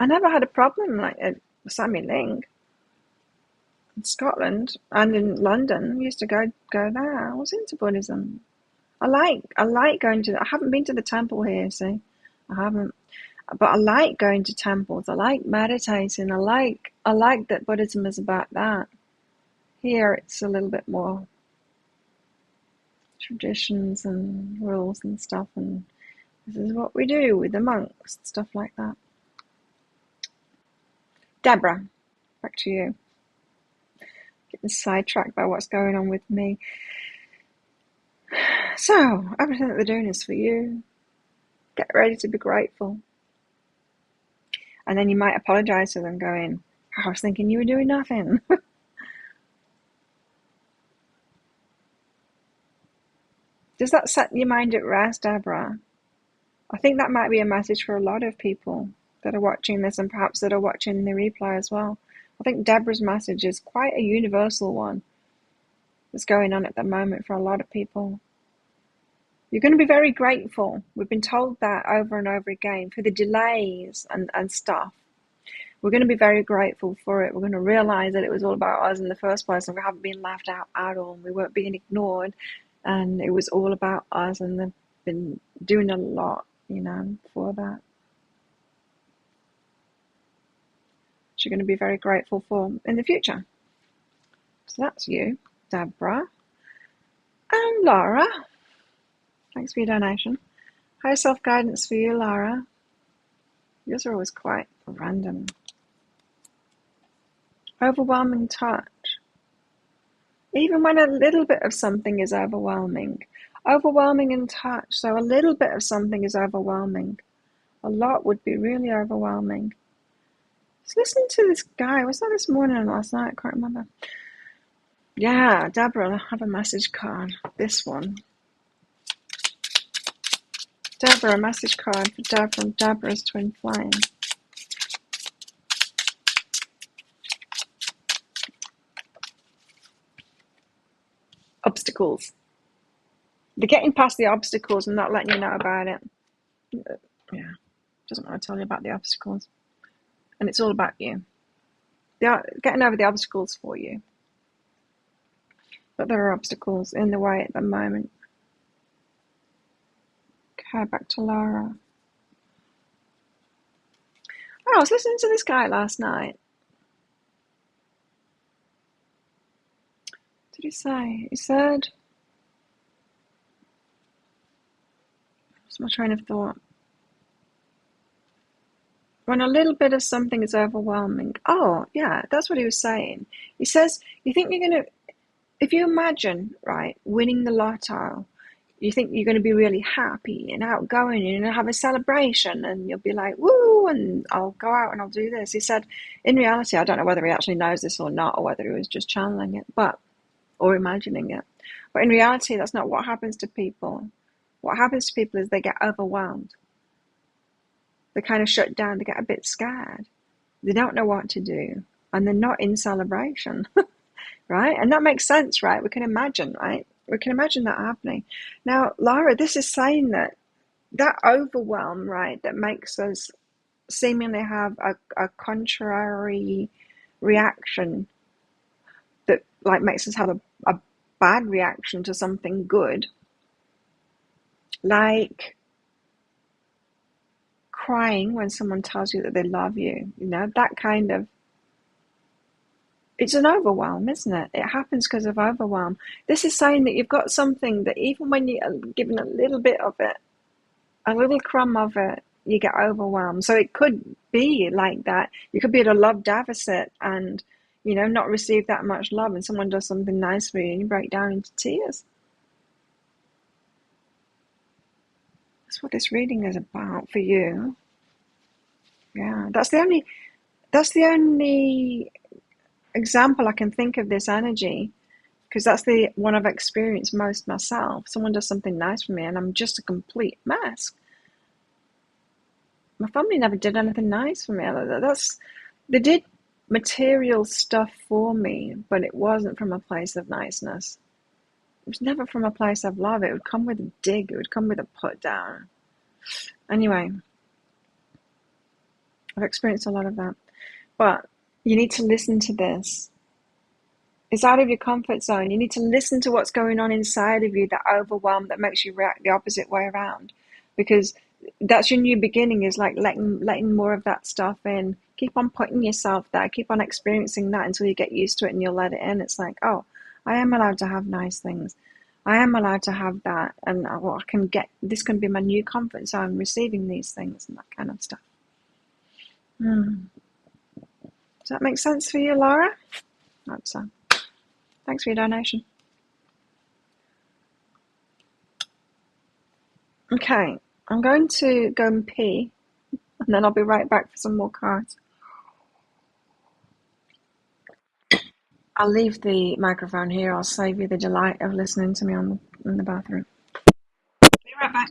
I never had a problem like at Sammy Ling in Scotland and in London. I used to go there. I was into Buddhism. I like going to. I haven't been to the temple here, see, I haven't. But I like going to temples. I like meditating. I like that Buddhism is about that. Here it's a little bit more traditions and rules and stuff, and this is what we do with the monks, stuff like that. Deborah, back to you. Getting sidetracked by what's going on with me. So, everything that they're doing is for you. Get ready to be grateful. And then you might apologize to them going, I was thinking you were doing nothing. Does that set your mind at rest, Deborah? I think that might be a message for a lot of people that are watching this and perhaps that are watching the replay as well. I think Deborah's message is quite a universal one that's going on at the moment for a lot of people. You're going to be very grateful. We've been told that over and over again for the delays and stuff. We're going to be very grateful for it. We're going to realize that it was all about us in the first place and we haven't been left out at all. And we weren't being ignored and it was all about us, and they've been doing a lot, for that. So you're going to be very grateful for in the future. So that's you, Deborah. And Laura, thanks for your donation. Higher self-guidance for you, Laura. Yours are always quite random. Overwhelming touch. Even when a little bit of something is overwhelming. Overwhelming in touch. So a little bit of something is overwhelming. A lot would be really overwhelming. Just listen to this guy. Was that this morning or last night? I can't remember. Yeah, Deborah, I have a message card. This one. Deborah, a message card for Deb from Deborah's Twin Flame. Obstacles. They're getting past the obstacles and not letting you know about it. Yeah, doesn't want to tell you about the obstacles. And it's all about you. They are getting over the obstacles for you. But there are obstacles in the way at the moment. Okay, back to Laura. Oh, I was listening to this guy last night. What did he say? He said, what's my train of thought? When a little bit of something is overwhelming. Oh, yeah, that's what he was saying. He says, you think you're going to, if you imagine, right, winning the lotto, you think you're going to be really happy and outgoing and you're going to have a celebration and you'll be like, woo, and I'll go out and I'll do this. He said, in reality, I don't know whether he actually knows this or not, or whether he was just channeling it, or imagining it. But in reality, that's not what happens to people. What happens to people is they get overwhelmed. They kind of shut down. They get a bit scared. They don't know what to do. And they're not in celebration, right? And that makes sense, right? We can imagine, right? We can imagine that happening. Now, Laura, this is saying that overwhelm, right, that makes us seemingly have a contrary reaction that like makes us have a bad reaction to something good, like crying when someone tells you that they love you, that kind of, it's an overwhelm, isn't it? It happens because of overwhelm. This is saying that you've got something that even when you're given a little bit of it, a little crumb of it, you get overwhelmed. So it could be like that. You could be at a love deficit and, not receive that much love, and someone does something nice for you and you break down into tears. That's what this reading is about for you. Yeah, that's the only example I can think of this energy, because that's the one I've experienced most myself. Someone does something nice for me and I'm just a complete mess. My family never did anything nice for me. They did material stuff for me, but it wasn't from a place of niceness. It was never from a place of love. It would come with a dig. It would come with a put down. Anyway, I've experienced a lot of that. But you need to listen to this. It's out of your comfort zone. You need to listen to what's going on inside of you, that overwhelm that makes you react the opposite way around. Because that's your new beginning, is like letting more of that stuff in. Keep on putting yourself there. Keep on experiencing that until you get used to it and you'll let it in. It's like, oh, I am allowed to have nice things. I am allowed to have that. And I can get, this can be my new comfort zone, receiving these things and that kind of stuff. Does that make sense for you, Laura? I hope so. Thanks for your donation. Okay, I'm going to go and pee, and then I'll be right back for some more cards. I'll leave the microphone here. I'll save you the delight of listening to me in the bathroom. Be right back.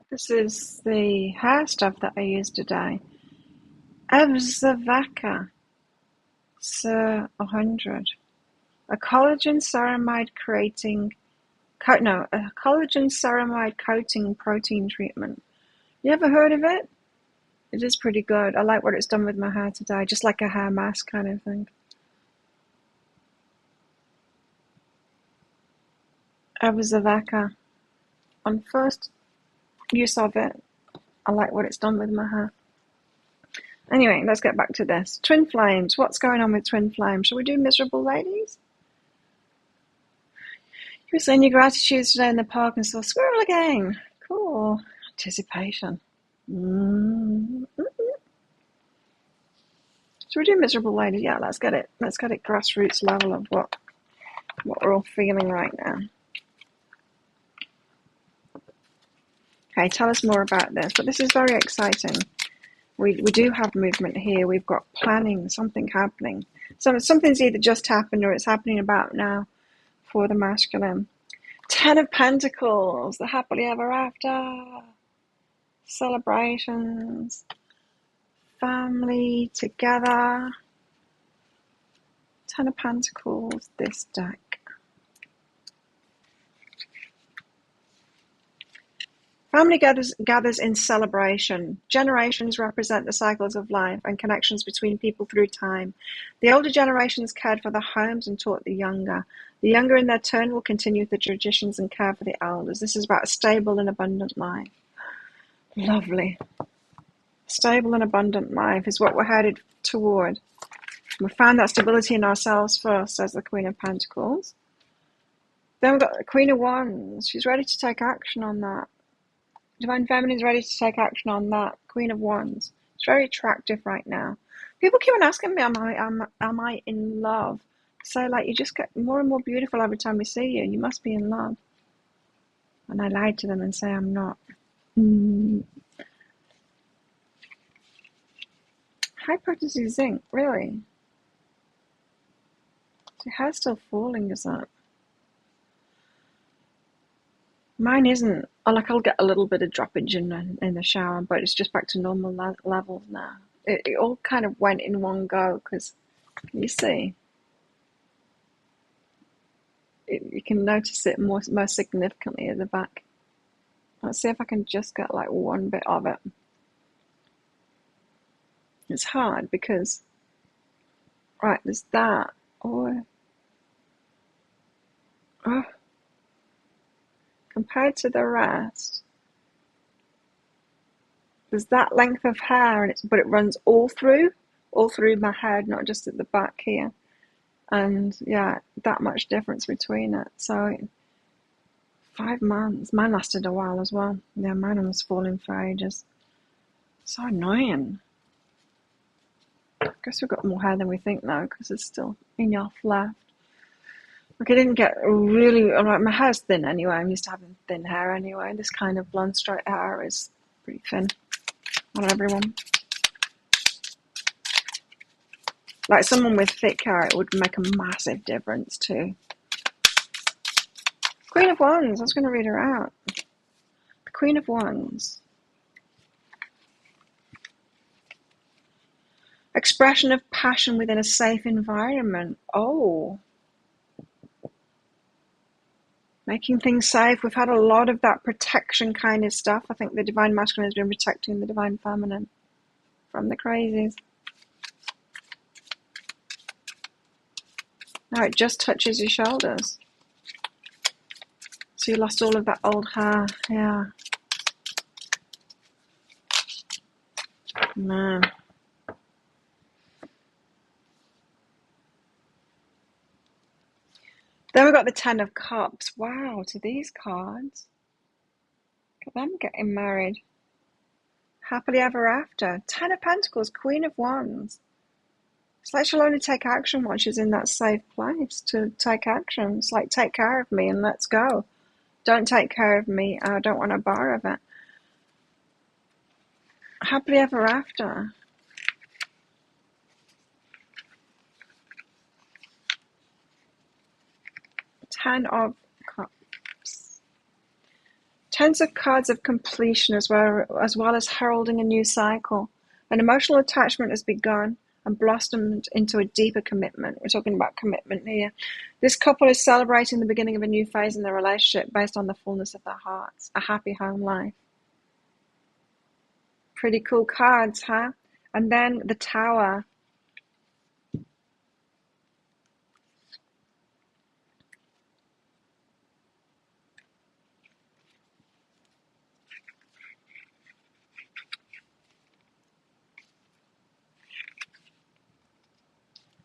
This is the hair stuff that I used today. Evzavaka Sir 100. A collagen ceramide coating protein treatment. You ever heard of it? It is pretty good. I like what it's done with my hair today, just like a hair mask kind of thing. Evzavaka. On first use of it, I like what it's done with my hair. Anyway, let's get back to this. Twin flames. What's going on with twin flames? Shall we do miserable ladies? You were saying your gratitudes today in the park and saw squirrel again. Cool. Anticipation. Shall we do miserable ladies? Yeah, let's get it. Let's get it grassroots level of what we're all feeling right now. Okay, tell us more about this. But this is very exciting. We do have movement here. We've got planning, something happening. So something's either just happened or it's happening about now for the masculine. 10 of Pentacles, the happily ever after. Celebrations. Family together. 10 of Pentacles, this deck. Family gathers in celebration. Generations represent the cycles of life and connections between people through time. The older generations cared for the homes and taught the younger. The younger in their turn will continue the traditions and care for the elders. This is about a stable and abundant life. Lovely. Stable and abundant life is what we're headed toward. We found that stability in ourselves first, says the Queen of Pentacles. Then we've got the Queen of Wands. She's ready to take action on that. Divine Feminine is ready to take action on that. Queen of Wands. It's very attractive right now. People keep on asking me, am I in love? So like, you just get more and more beautiful every time we see you. You must be in love. And I lied to them and say I'm not. High potency zinc, really? Your hair's still falling, is that? Mine isn't. Like I'll get a little bit of droppage in the shower, but it's just back to normal levels now. It all kind of went in one go because you see, you can notice it most significantly at the back. Let's see if I can just get like one bit of it. It's hard because, right, there's that. Oh, oh, compared to the rest, there's that length of hair, and but it runs all through my head, not just at the back here. And yeah, that much difference between it. So 5 months. Mine lasted a while as well. Yeah, mine was falling for ages. So annoying. I guess we've got more hair than we think now because there's still enough left. Like I didn't get really, like my hair's thin anyway. I'm used to having thin hair anyway. This kind of blonde straight hair is pretty thin on everyone. Like someone with thick hair, it would make a massive difference too. Queen of Wands, I was going to read her out. The Queen of Wands. Expression of passion within a safe environment. Oh. Making things safe. We've had a lot of that protection kind of stuff. I think the Divine Masculine has been protecting the Divine Feminine from the crazies. Now it just touches your shoulders. So you lost all of that old hair. Yeah. Man. Then we've got the Ten of Cups. Wow, to these cards. Look at them getting married. Happily ever after. Ten of Pentacles, Queen of Wands. It's like she'll only take action once she's in that safe place to take action. It's like, take care of me and let's go. Don't take care of me, I don't want a bar of it. Happily ever after. Ten of Cups. Tens of cards of completion as well as heralding a new cycle. An emotional attachment has begun and blossomed into a deeper commitment. We're talking about commitment here. This couple is celebrating the beginning of a new phase in their relationship based on the fullness of their hearts. A happy home life. Pretty cool cards, huh? And then the Tower.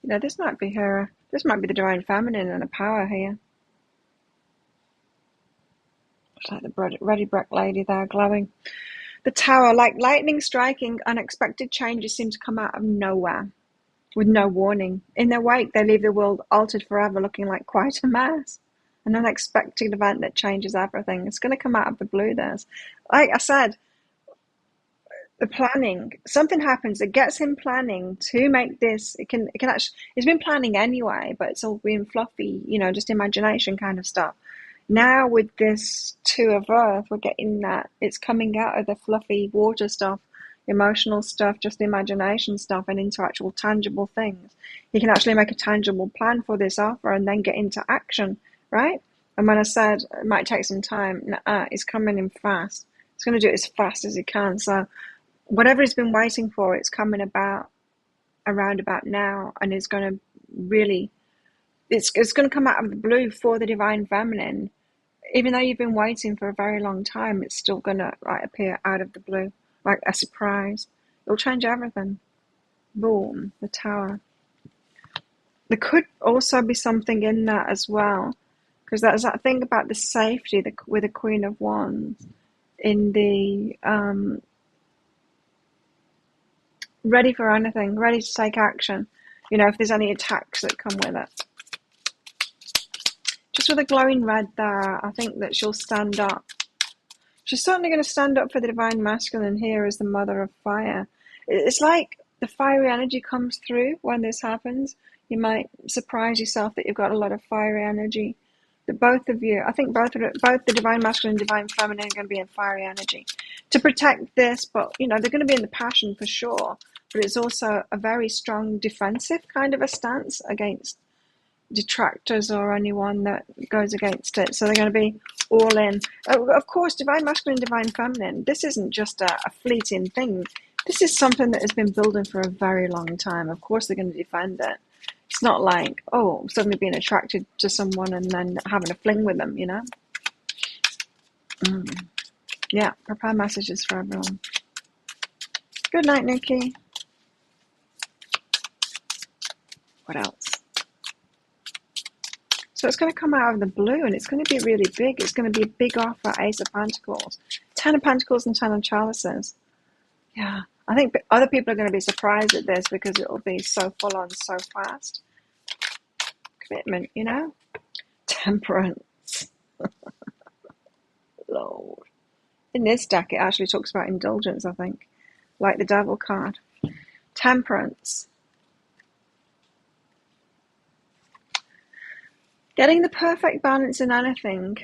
Yeah, this might be her. This might be the Divine Feminine and a power here. It's like the ready brick lady there glowing. The Tower, like lightning striking, unexpected changes seem to come out of nowhere with no warning. In their wake, they leave the world altered forever, looking like quite a mess. An unexpected event that changes everything. It's going to come out of the blue. There's, like I said, the planning. Something happens that gets him planning to make this. It can actually. He's been planning anyway, but it's all been fluffy, just imagination kind of stuff. Now with this Two of Earth, we're getting that it's coming out of the fluffy water stuff, emotional stuff, just imagination stuff, and into actual tangible things. He can actually make a tangible plan for this offer and then get into action, right? And when I said it might take some time, it's coming in fast. He's going to do it as fast as he can. So whatever he's been waiting for, it's coming about around about now, and it's going to really, it's going to come out of the blue for the Divine Feminine. Even though you've been waiting for a very long time, it's still going to appear out of the blue, like a surprise. It'll change everything. Boom, the Tower. There could also be something in that as well, because that's that thing about the safety with the Queen of Wands in the ready for anything, ready to take action. If there's any attacks that come with it. Just with a glowing red there, I think that she'll stand up. She's certainly going to stand up for the Divine Masculine here as the Mother of Fire. It's like the fiery energy comes through when this happens. You might surprise yourself that you've got a lot of fiery energy The both of you, I think both the divine masculine and divine feminine are going to be in fiery energy to protect this, but they're going to be in the passion for sure. But it's also a very strong defensive kind of a stance against detractors or anyone that goes against it. So they're going to be all in. Of course, divine masculine, divine feminine. This isn't just a fleeting thing. This is something that has been building for a very long time. Of course, they're going to defend it. It's not like, suddenly being attracted to someone and then having a fling with them, Yeah, prepare messages for everyone. Good night, Nikki. What else? So it's going to come out of the blue and it's going to be really big. It's going to be a big offer, Ace of Pentacles, 10 of Pentacles and 10 of Chalices. Yeah, I think other people are going to be surprised at this because it'll be so full on, so fast. Commitment, Temperance. Lord. In this deck, it actually talks about indulgence, I think, like the Devil card. Temperance. Getting the perfect balance in anything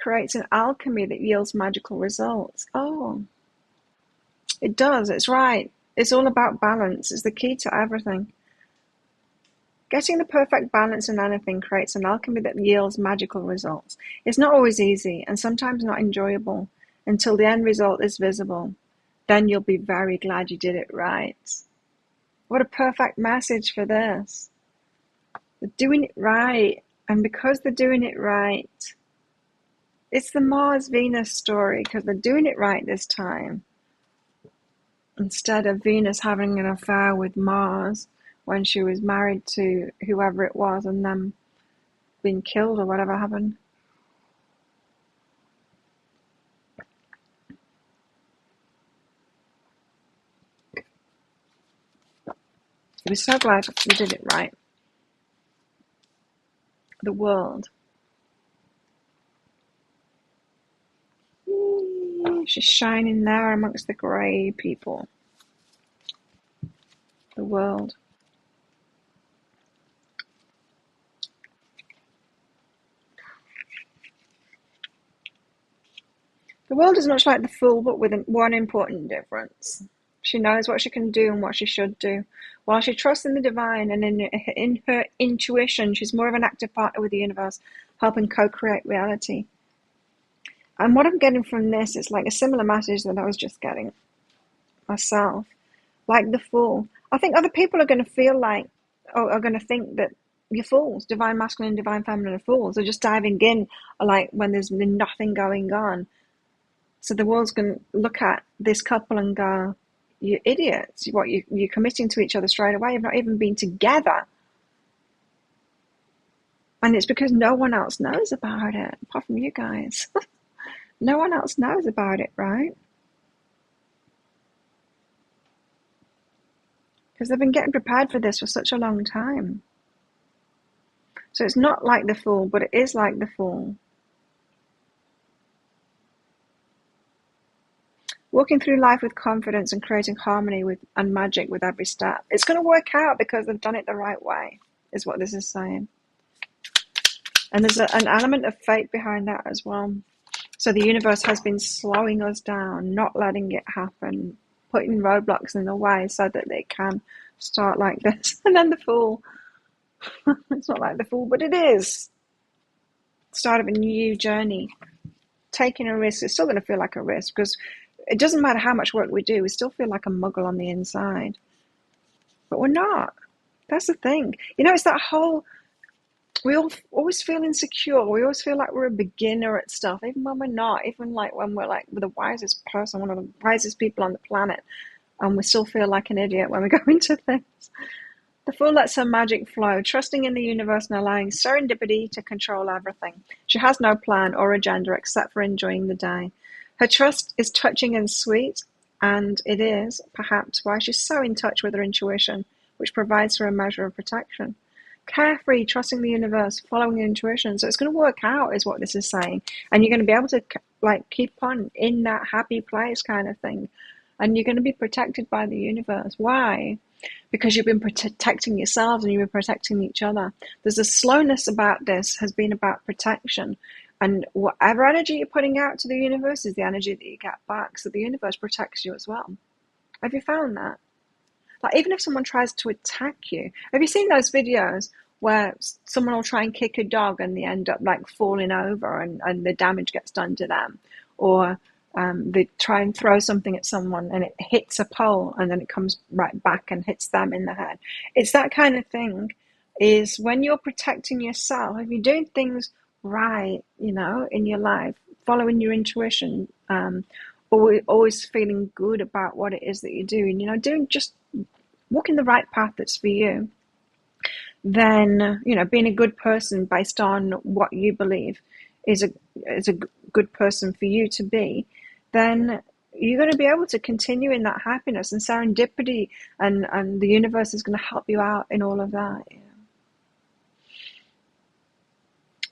creates an alchemy that yields magical results. Oh, it does. It's right. It's all about balance. It's the key to everything. Getting the perfect balance in anything creates an alchemy that yields magical results. It's not always easy and sometimes not enjoyable until the end result is visible. Then you'll be very glad you did it right. What a perfect message for this. They're doing it right. And because they're doing it right, it's the Mars-Venus story because they're doing it right this time. Instead of Venus having an affair with Mars when she was married to whoever it was and then being killed or whatever happened. We're so glad we did it right. The world. She's shining there amongst the grey people. The world. The world is much like the Fool, but with one important difference. She knows what she can do and what she should do. While she trusts in the divine and in her intuition, she's more of an active partner with the universe, helping co-create reality. And what I'm getting from this is like a similar message that I was just getting myself. Like the Fool. I think other people are going to feel like, are going to think that you're fools. Divine masculine and divine feminine are fools. They're just diving in like when there's nothing going on. So the world's going to look at this couple and go, you idiots. You're committing to each other straight away. You've not even been together. And it's because no one else knows about it, apart from you guys. No one else knows about it, right? Because they've been getting prepared for this for such a long time. So it's not like the Fool, but it is like the Fool. Walking through life with confidence and creating harmony and magic with every step. It's going to work out because they've done it the right way, is what this is saying. And there's an element of fate behind that as well. So the universe has been slowing us down, not letting it happen, putting roadblocks in the way so that they can start like this. And then the Fool. It's not like the Fool, but it is. Start of a new journey. Taking a risk. It's still going to feel like a risk because it doesn't matter how much work we do. We still feel like a muggle on the inside. But we're not. That's the thing. It's that whole... We all always feel insecure. We always feel like we're a beginner at stuff, even when we're not. Even like when we're like the wisest person, one of the wisest people on the planet, and we still feel like an idiot when we go into things. The Fool lets her magic flow, trusting in the universe and allowing serendipity to control everything. She has no plan or agenda except for enjoying the day. Her trust is touching and sweet, and it is, perhaps, why she's so in touch with her intuition, which provides her a measure of protection. Carefree, trusting the universe, following your intuition. So it's going to work out, is what this is saying. And you're going to be able to keep on in that happy place kind of thing. And you're going to be protected by the universe. Why? Because you've been protecting yourselves and you've been protecting each other. There's a slowness about this, has been about protection. And whatever energy you're putting out to the universe is the energy that you get back. So the universe protects you as well. Have you found that? Like, even if someone tries to attack you, have you seen those videos where someone will try and kick a dog and they end up like falling over and the damage gets done to them? Or they try and throw something at someone and it hits a pole and then it comes right back and hits them in the head. It's that kind of thing. Is when you're protecting yourself, if you're doing things right, in your life, following your intuition, always feeling good about what it is that you're doing, just walking the right path that's for you, then, being a good person based on what you believe is a good person for you to be, then you're going to be able to continue in that happiness and serendipity, and the universe is going to help you out in all of that.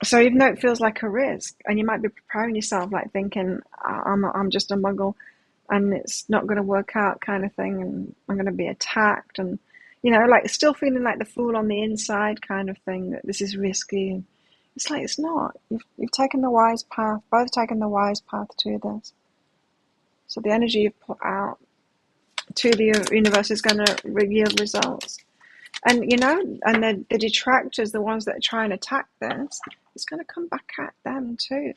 So even though it feels like a risk, and you might be preparing yourself, like thinking, I'm just a muggle, and it's not going to work out, kind of thing, and I'm going to be attacked, and like still feeling like the fool on the inside, kind of thing, that this is risky. And it's like, it's not. You've taken the wise path, both taken the wise path to this. So the energy you've put out to the universe is going to yield results. And, and the detractors, the ones that are trying to attack this, it's going to come back at them too.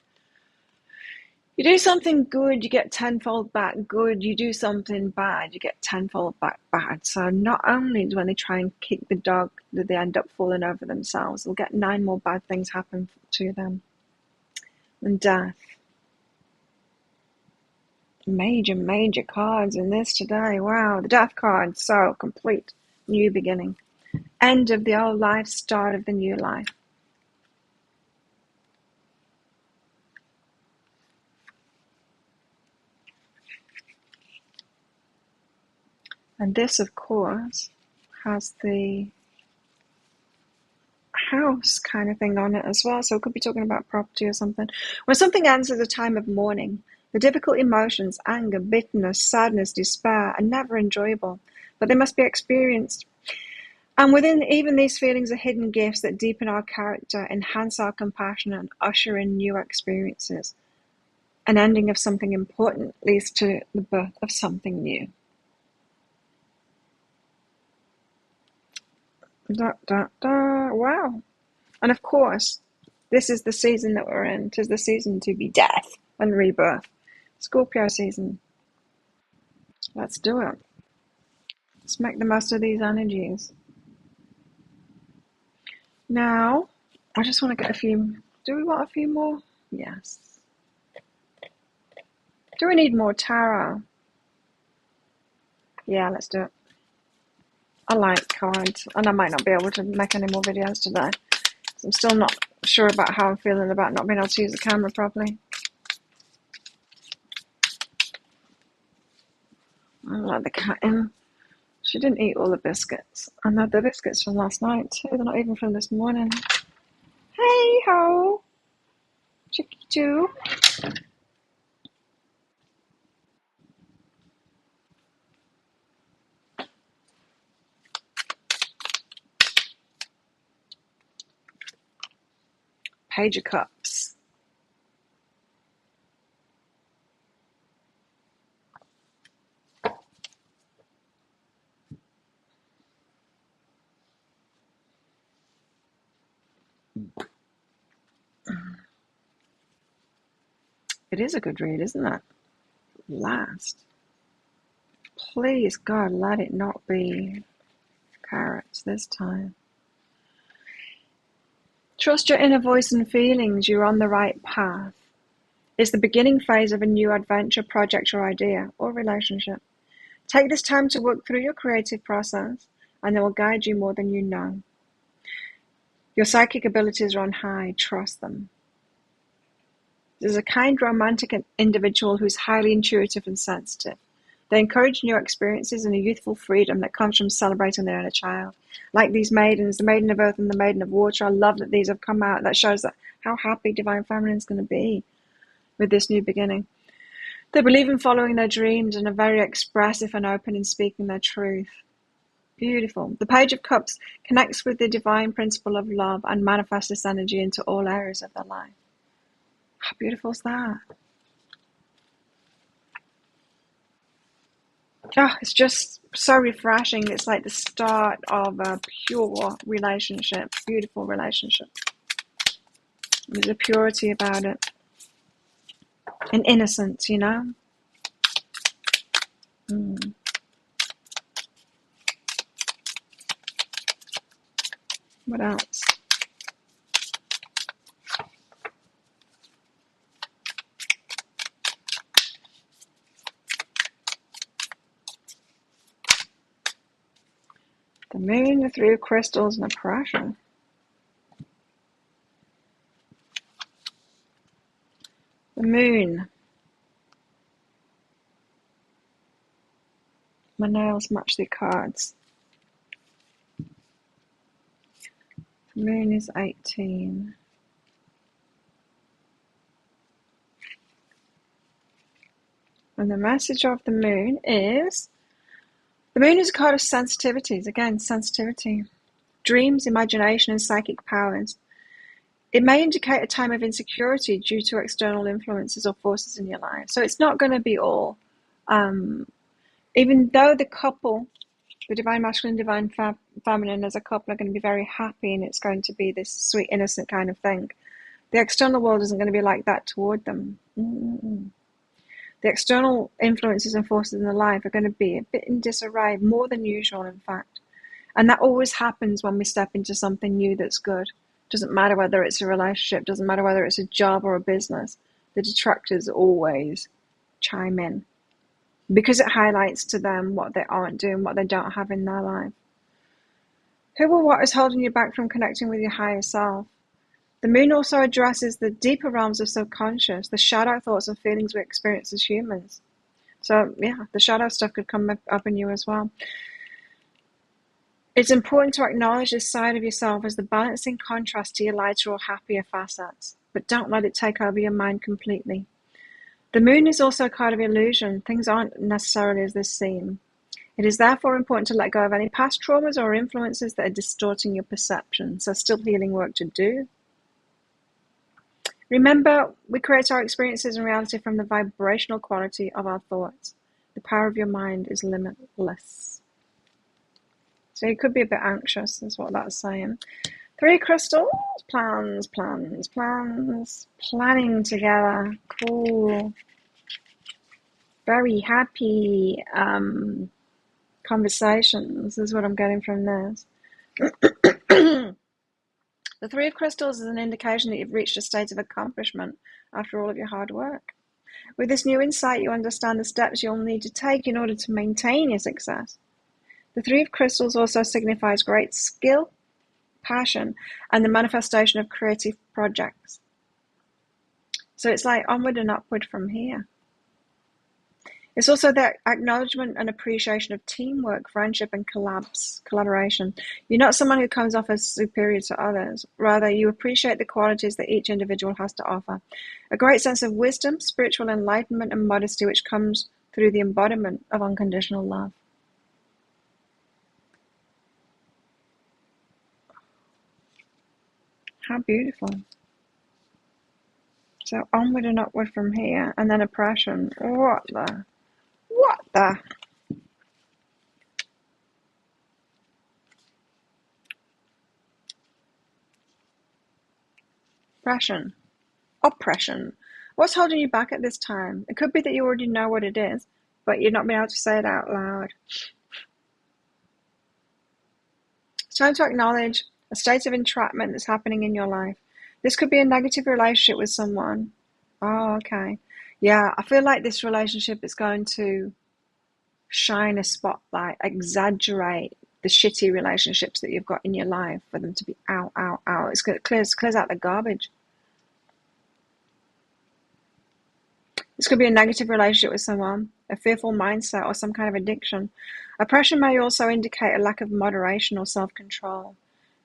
You do something good, you get tenfold back good. You do something bad, you get tenfold back bad. So not only when they try and kick the dog, that they end up falling over themselves, they'll get 9 more bad things happen to them. And death. Major cards in this today. Wow, the death card, so complete. New beginning. End of the old life, start of the new life. And this, of course, has the house kind of thing on it as well. So it could be talking about property or something. When something ends at a time of mourning, the difficult emotions, anger, bitterness, sadness, despair, are never enjoyable, but they must be experienced. And within even these feelings are hidden gifts that deepen our character, enhance our compassion, and usher in new experiences. An ending of something important leads to the birth of something new. Wow. And of course, this is the season that we're in. 'Tis the season to be death and rebirth. Scorpio season. Let's do it. Let's make the most of these energies. Now, I just want to get a few. Do we want a few more? Yes. Do we need more tarot? Yeah, let's do it. I like cards, and I might not be able to make any more videos today. I'm still not sure about how I'm feeling about not being able to use the camera properly. I like the cat in. She didn't eat all the biscuits. And the biscuits from last night too. They're not even from this morning. Hey ho, Chicky Choo. Page of Cups. It is a good read, isn't it? Last. Please, God, let it not be carrots this time. Trust your inner voice and feelings. You're on the right path. It's the beginning phase of a new adventure, project, or idea, or relationship. Take this time to work through your creative process, and it will guide you more than you know. Your psychic abilities are on high. Trust them. There's a kind, romantic individual who's highly intuitive and sensitive. They encourage new experiences and a youthful freedom that comes from celebrating their inner child. Like these maidens, the maiden of earth and the maiden of water, I love that these have come out. That shows that how happy Divine Feminine is going to be with this new beginning. They believe in following their dreams and are very expressive and open in speaking their truth. Beautiful. The Page of Cups connects with the divine principle of love and manifests this energy into all areas of their life. How beautiful is that? Oh, it's just so refreshing. It's like the start of a pure relationship, beautiful relationship. There's a purity about it. An innocence, you know? What else? The Moon, the Three of Crystals, and oppression. The Moon. My nails match the cards. The Moon is 18. And the message of the Moon is... The Moon is a card of sensitivities. Again, sensitivity. Dreams, imagination, and psychic powers. It may indicate a time of insecurity due to external influences or forces in your life. So it's not going to be all... even though the couple, the divine masculine, divine feminine as a couple are going to be very happy and it's going to be this sweet, innocent kind of thing, the external world isn't going to be like that toward them. The external influences and forces in their life are going to be a bit in disarray, more than usual, in fact. And that always happens when we step into something new that's good. Doesn't matter whether it's a relationship, doesn't matter whether it's a job or a business. The detractors always chime in because it highlights to them what they aren't doing, what they don't have in their life. Who or what is holding you back from connecting with your higher self? The Moon also addresses the deeper realms of subconscious, the shadow thoughts and feelings we experience as humans. So, yeah, the shadow stuff could come up in you as well. It's important to acknowledge this side of yourself as the balancing contrast to your lighter or happier facets, but don't let it take over your mind completely. The Moon is also a card of illusion. Things aren't necessarily as they seem. It is therefore important to let go of any past traumas or influences that are distorting your perception. So still healing work to do. Remember, we create our experiences and reality from the vibrational quality of our thoughts. The power of your mind is limitless. So you could be a bit anxious, is what that's saying. Three crystals, plans. Planning together. Cool. Very happy conversations is what I'm getting from this. The Three of Crystals is an indication that you've reached a state of accomplishment after all of your hard work. With this new insight, you understand the steps you'll need to take in order to maintain your success. The Three of Crystals also signifies great skill, passion, and the manifestation of creative projects. So it's like onward and upward from here. It's also the acknowledgement and appreciation of teamwork, friendship, and collaboration. You're not someone who comes off as superior to others. Rather, you appreciate the qualities that each individual has to offer. A great sense of wisdom, spiritual enlightenment, and modesty, which comes through the embodiment of unconditional love. How beautiful. So onward and upward from here, and then oppression. What the? Oppression. What's holding you back at this time? It could be that you already know what it is, but you're not being able to say it out loud. It's time to acknowledge a state of entrapment that's happening in your life. This could be a negative relationship with someone. Oh, okay. Yeah, I feel like this relationship is going to shine a spotlight, exaggerate the shitty relationships that you've got in your life for them to be out. It clears out the garbage. This could be a negative relationship with someone, a fearful mindset, or some kind of addiction. Oppression may also indicate a lack of moderation or self-control.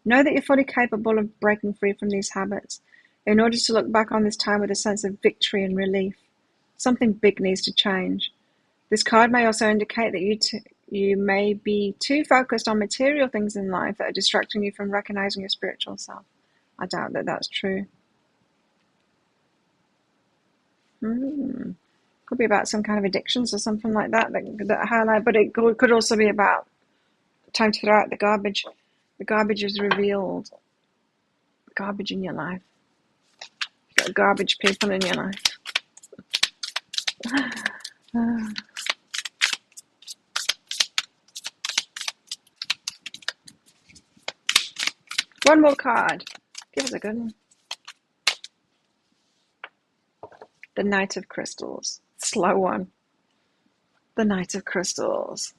Know that you're fully capable of breaking free from these habits in order to look back on this time with a sense of victory and relief. Something big needs to change. This card may also indicate that you may be too focused on material things in life that are distracting you from recognizing your spiritual self. I doubt that that's true. Could be about some kind of addictions or something like that highlight, but it could also be about time to throw out the garbage. The garbage is revealed. Garbage in your life. You've got garbage people in your life. One more card. Give us a good one. The Knight of Crystals. Slow one. The Knight of Crystals.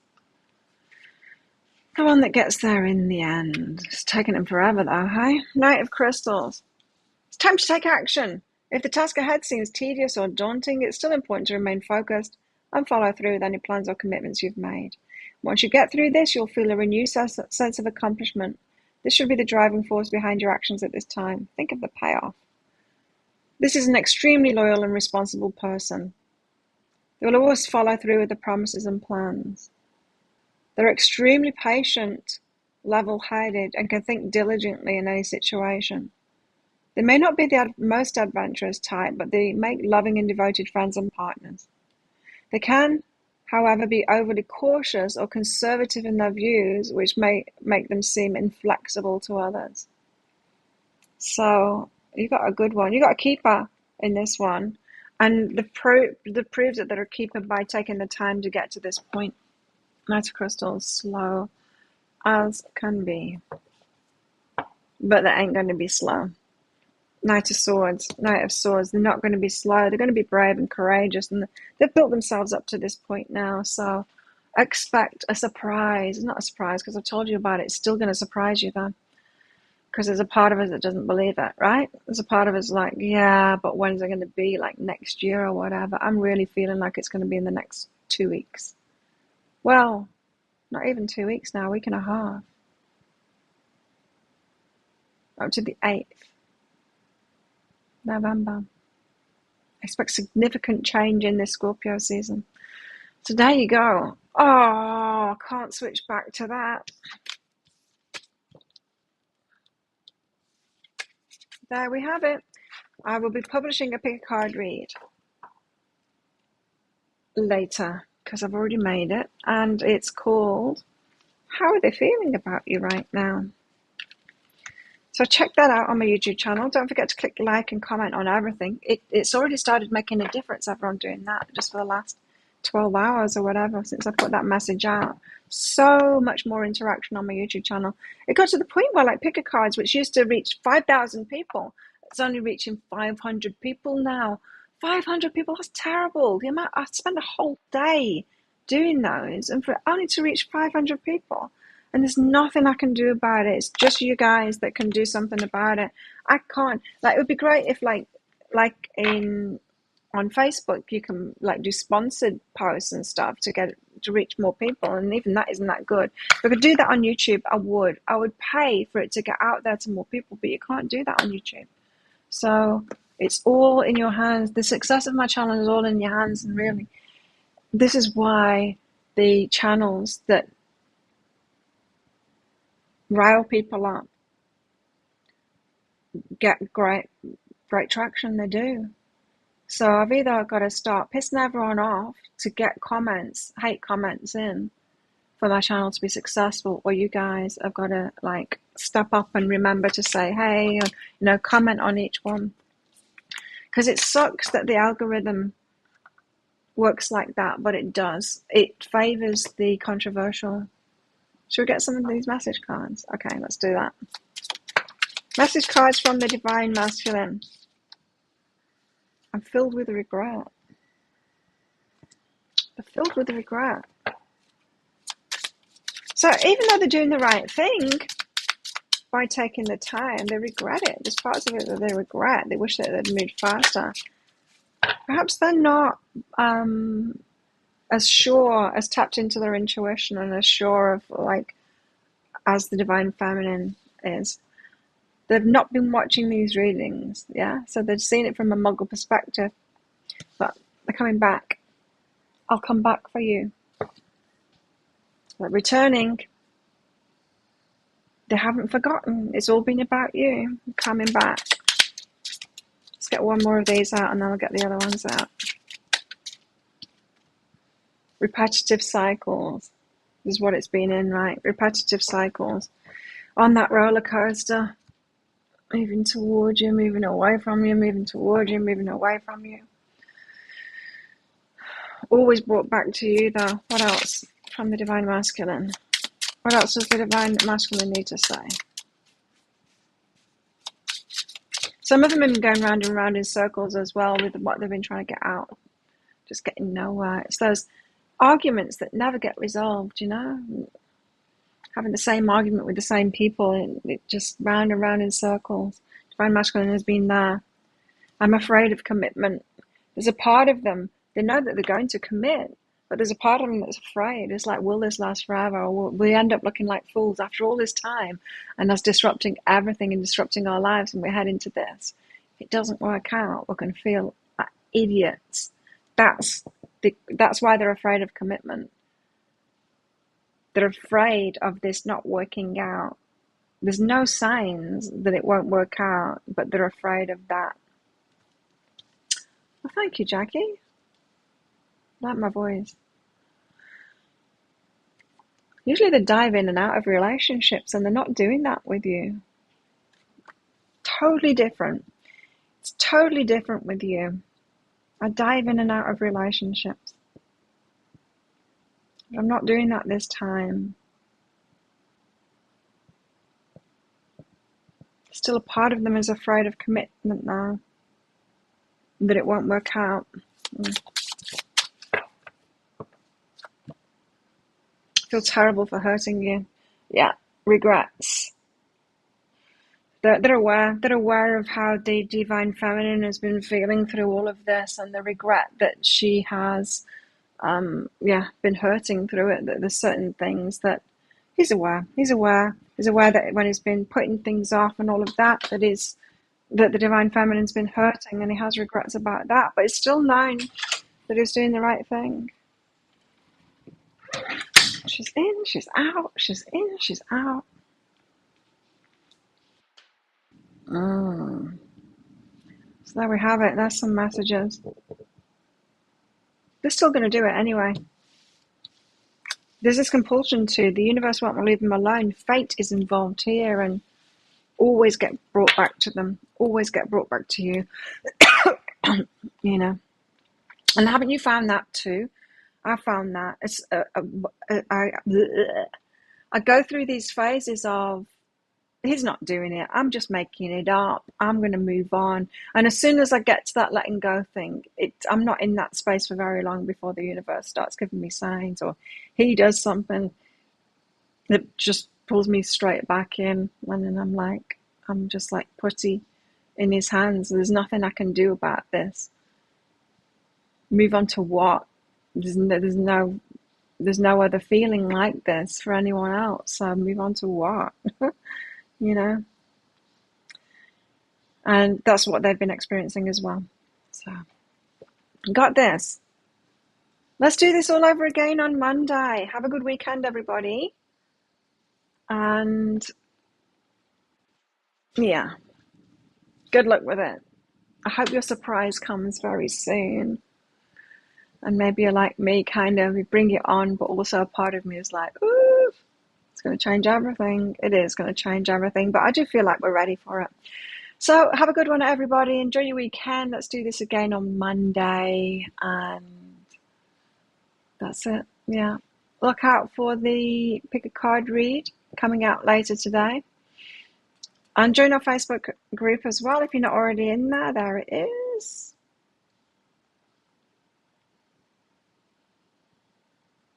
The one that gets there in the end. It's taken him forever though, hey? Knight of Crystals. It's time to take action. If the task ahead seems tedious or daunting, it's still important to remain focused and follow through with any plans or commitments you've made. Once you get through this, you'll feel a renewed sense of accomplishment. This should be the driving force behind your actions at this time. Think of the payoff. This is an extremely loyal and responsible person. They will always follow through with the promises and plans. They're extremely patient, level-headed, and can think diligently in any situation. They may not be the most adventurous type, but they make loving and devoted friends and partners. They can, however, be overly cautious or conservative in their views, which may make them seem inflexible to others. So you got a good one. You got a keeper in this one, and the proves that they're a keeper by taking the time to get to this point. Knight of Crystals, slow as can be, but they ain't going to be slow. Knight of Swords, they're not going to be slow. They're going to be brave and courageous, and they've built themselves up to this point now. So expect a surprise. Not a surprise because I've told you about it. It's still going to surprise you then, because there's a part of us that doesn't believe it, right? There's a part of us like, yeah, but when's it going to be? Like next year or whatever? I'm really feeling like it's going to be in the next 2 weeks. Well, not even 2 weeks now, a week and a half. Up to the 8th. November. I expect significant change in this Scorpio season. So there you go. Oh, I can't switch back to that. There we have it. I will be publishing a pick a card read later because I've already made it, and it's called How Are They Feeling About You Right Now? So check that out on my YouTube channel. Don't forget to click like and comment on everything. It's already started making a difference, everyone doing that, just for the last 12 hours or whatever since I put that message out. So much more interaction on my YouTube channel. It got to the point where like pick a cards, which used to reach 5,000 people, it's only reaching 500 people now. 500 people, that's terrible. The amount I spend a whole day doing those, and for it only to reach 500 people. And there's nothing I can do about it. It's just you guys that can do something about it. I can't. Like, it would be great if on Facebook you can like do sponsored posts and stuff to reach more people, and even that isn't that good. If I could do that on YouTube, I would pay for it to get out there to more people, but you can't do that on YouTube. So it's all in your hands. The success of my channel is all in your hands, and really this is why the channels that rile people up get great traction. They do. So I've either got to start pissing everyone off to get hate comments in for my channel to be successful, or you guys have got to like step up and remember to say hey, comment on each one, because it sucks that the algorithm works like that, but it does. It favors the controversial. Should we get some of these message cards? Okay, let's do that. Message cards from the Divine Masculine. I'm filled with regret. I'm filled with regret. So even though they're doing the right thing by taking the time, they regret it. There's parts of it that they regret. They wish that they'd moved faster. Perhaps they're not as sure, as tapped into their intuition, and as sure of as the Divine Feminine is. They've not been watching these readings, yeah? So they've seen it from a Muggle perspective, but They're coming back. I'll come back for you. They're returning. They haven't forgotten. It's all been about you. I'm coming back. Let's get one more of these out and then I'll get the other ones out. Repetitive cycles is what it's been in, right? Repetitive cycles. On that roller coaster. Moving towards you, moving away from you, moving towards you, moving away from you. Always brought back to you, though. What else from the Divine Masculine? What else does the Divine Masculine need to say? Some of them have been going round and round in circles as well with what they've been trying to get out. Just getting nowhere. It's those arguments that never get resolved, you know? Having the same argument with the same people, and it just round and round in circles. Divine Masculine has been there. I'm afraid of commitment. There's a part of them, they know that they're going to commit, but there's a part of them that's afraid. It's like, will this last forever? Or will we end up looking like fools after all this time and us disrupting everything and disrupting our lives and we head into this? If it doesn't work out, we're going to feel like idiots. That's why they're afraid of commitment. They're afraid of this not working out. There's no signs that it won't work out, but they're afraid of that. Well, thank you, Jackie. I like my voice. Usually they dive in and out of relationships and they're not doing that with you. Totally different. It's totally different with you. I dive in and out of relationships. I'm not doing that this time. Still a part of them is afraid of commitment now. That it won't work out. Feel terrible for hurting you. Yeah, regrets. They're aware of how the Divine Feminine has been feeling through all of this and the regret that she has been hurting through it. That there's certain things that he's aware that when he's been putting things off and all of that, that the Divine Feminine's been hurting and he has regrets about that, but it's still known that he's doing the right thing. She's in, she's out, she's in, she's out. So there we have it. There's some messages. They're still going to do it anyway. There's this compulsion to. The universe won't leave them alone. Fate is involved here and always get brought back to them. Always get brought back to you. You know. And haven't you found that too? I found that. It's I go through these phases of, he's not doing it. I'm just making it up. I'm going to move on. And as soon as I get to that letting go thing, I'm not in that space for very long before the universe starts giving me signs or he does something that just pulls me straight back in. And then I'm just like putty in his hands. There's nothing I can do about this. Move on to what? There's no other feeling like this for anyone else. So move on to what? You know? And that's what they've been experiencing as well. So, got this. Let's do this all over again on Monday. Have a good weekend, everybody. And, yeah, good luck with it. I hope your surprise comes very soon. And maybe you're like me, kind of, you bring it on, but also a part of me is like, ooh, it's going to change everything. It is going to change everything, but I do feel like we're ready for it. So have a good one, everybody. Enjoy your weekend. Let's do this again on Monday. And that's it. Yeah. Look out for the Pick a Card read coming out later today. And join our Facebook group as well. If you're not already in there, there it is.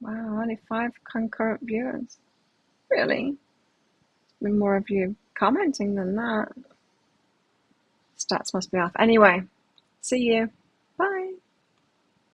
Wow, only 5 concurrent viewers. Really? There's been more of you commenting than that. Stats must be off. Anyway, see you.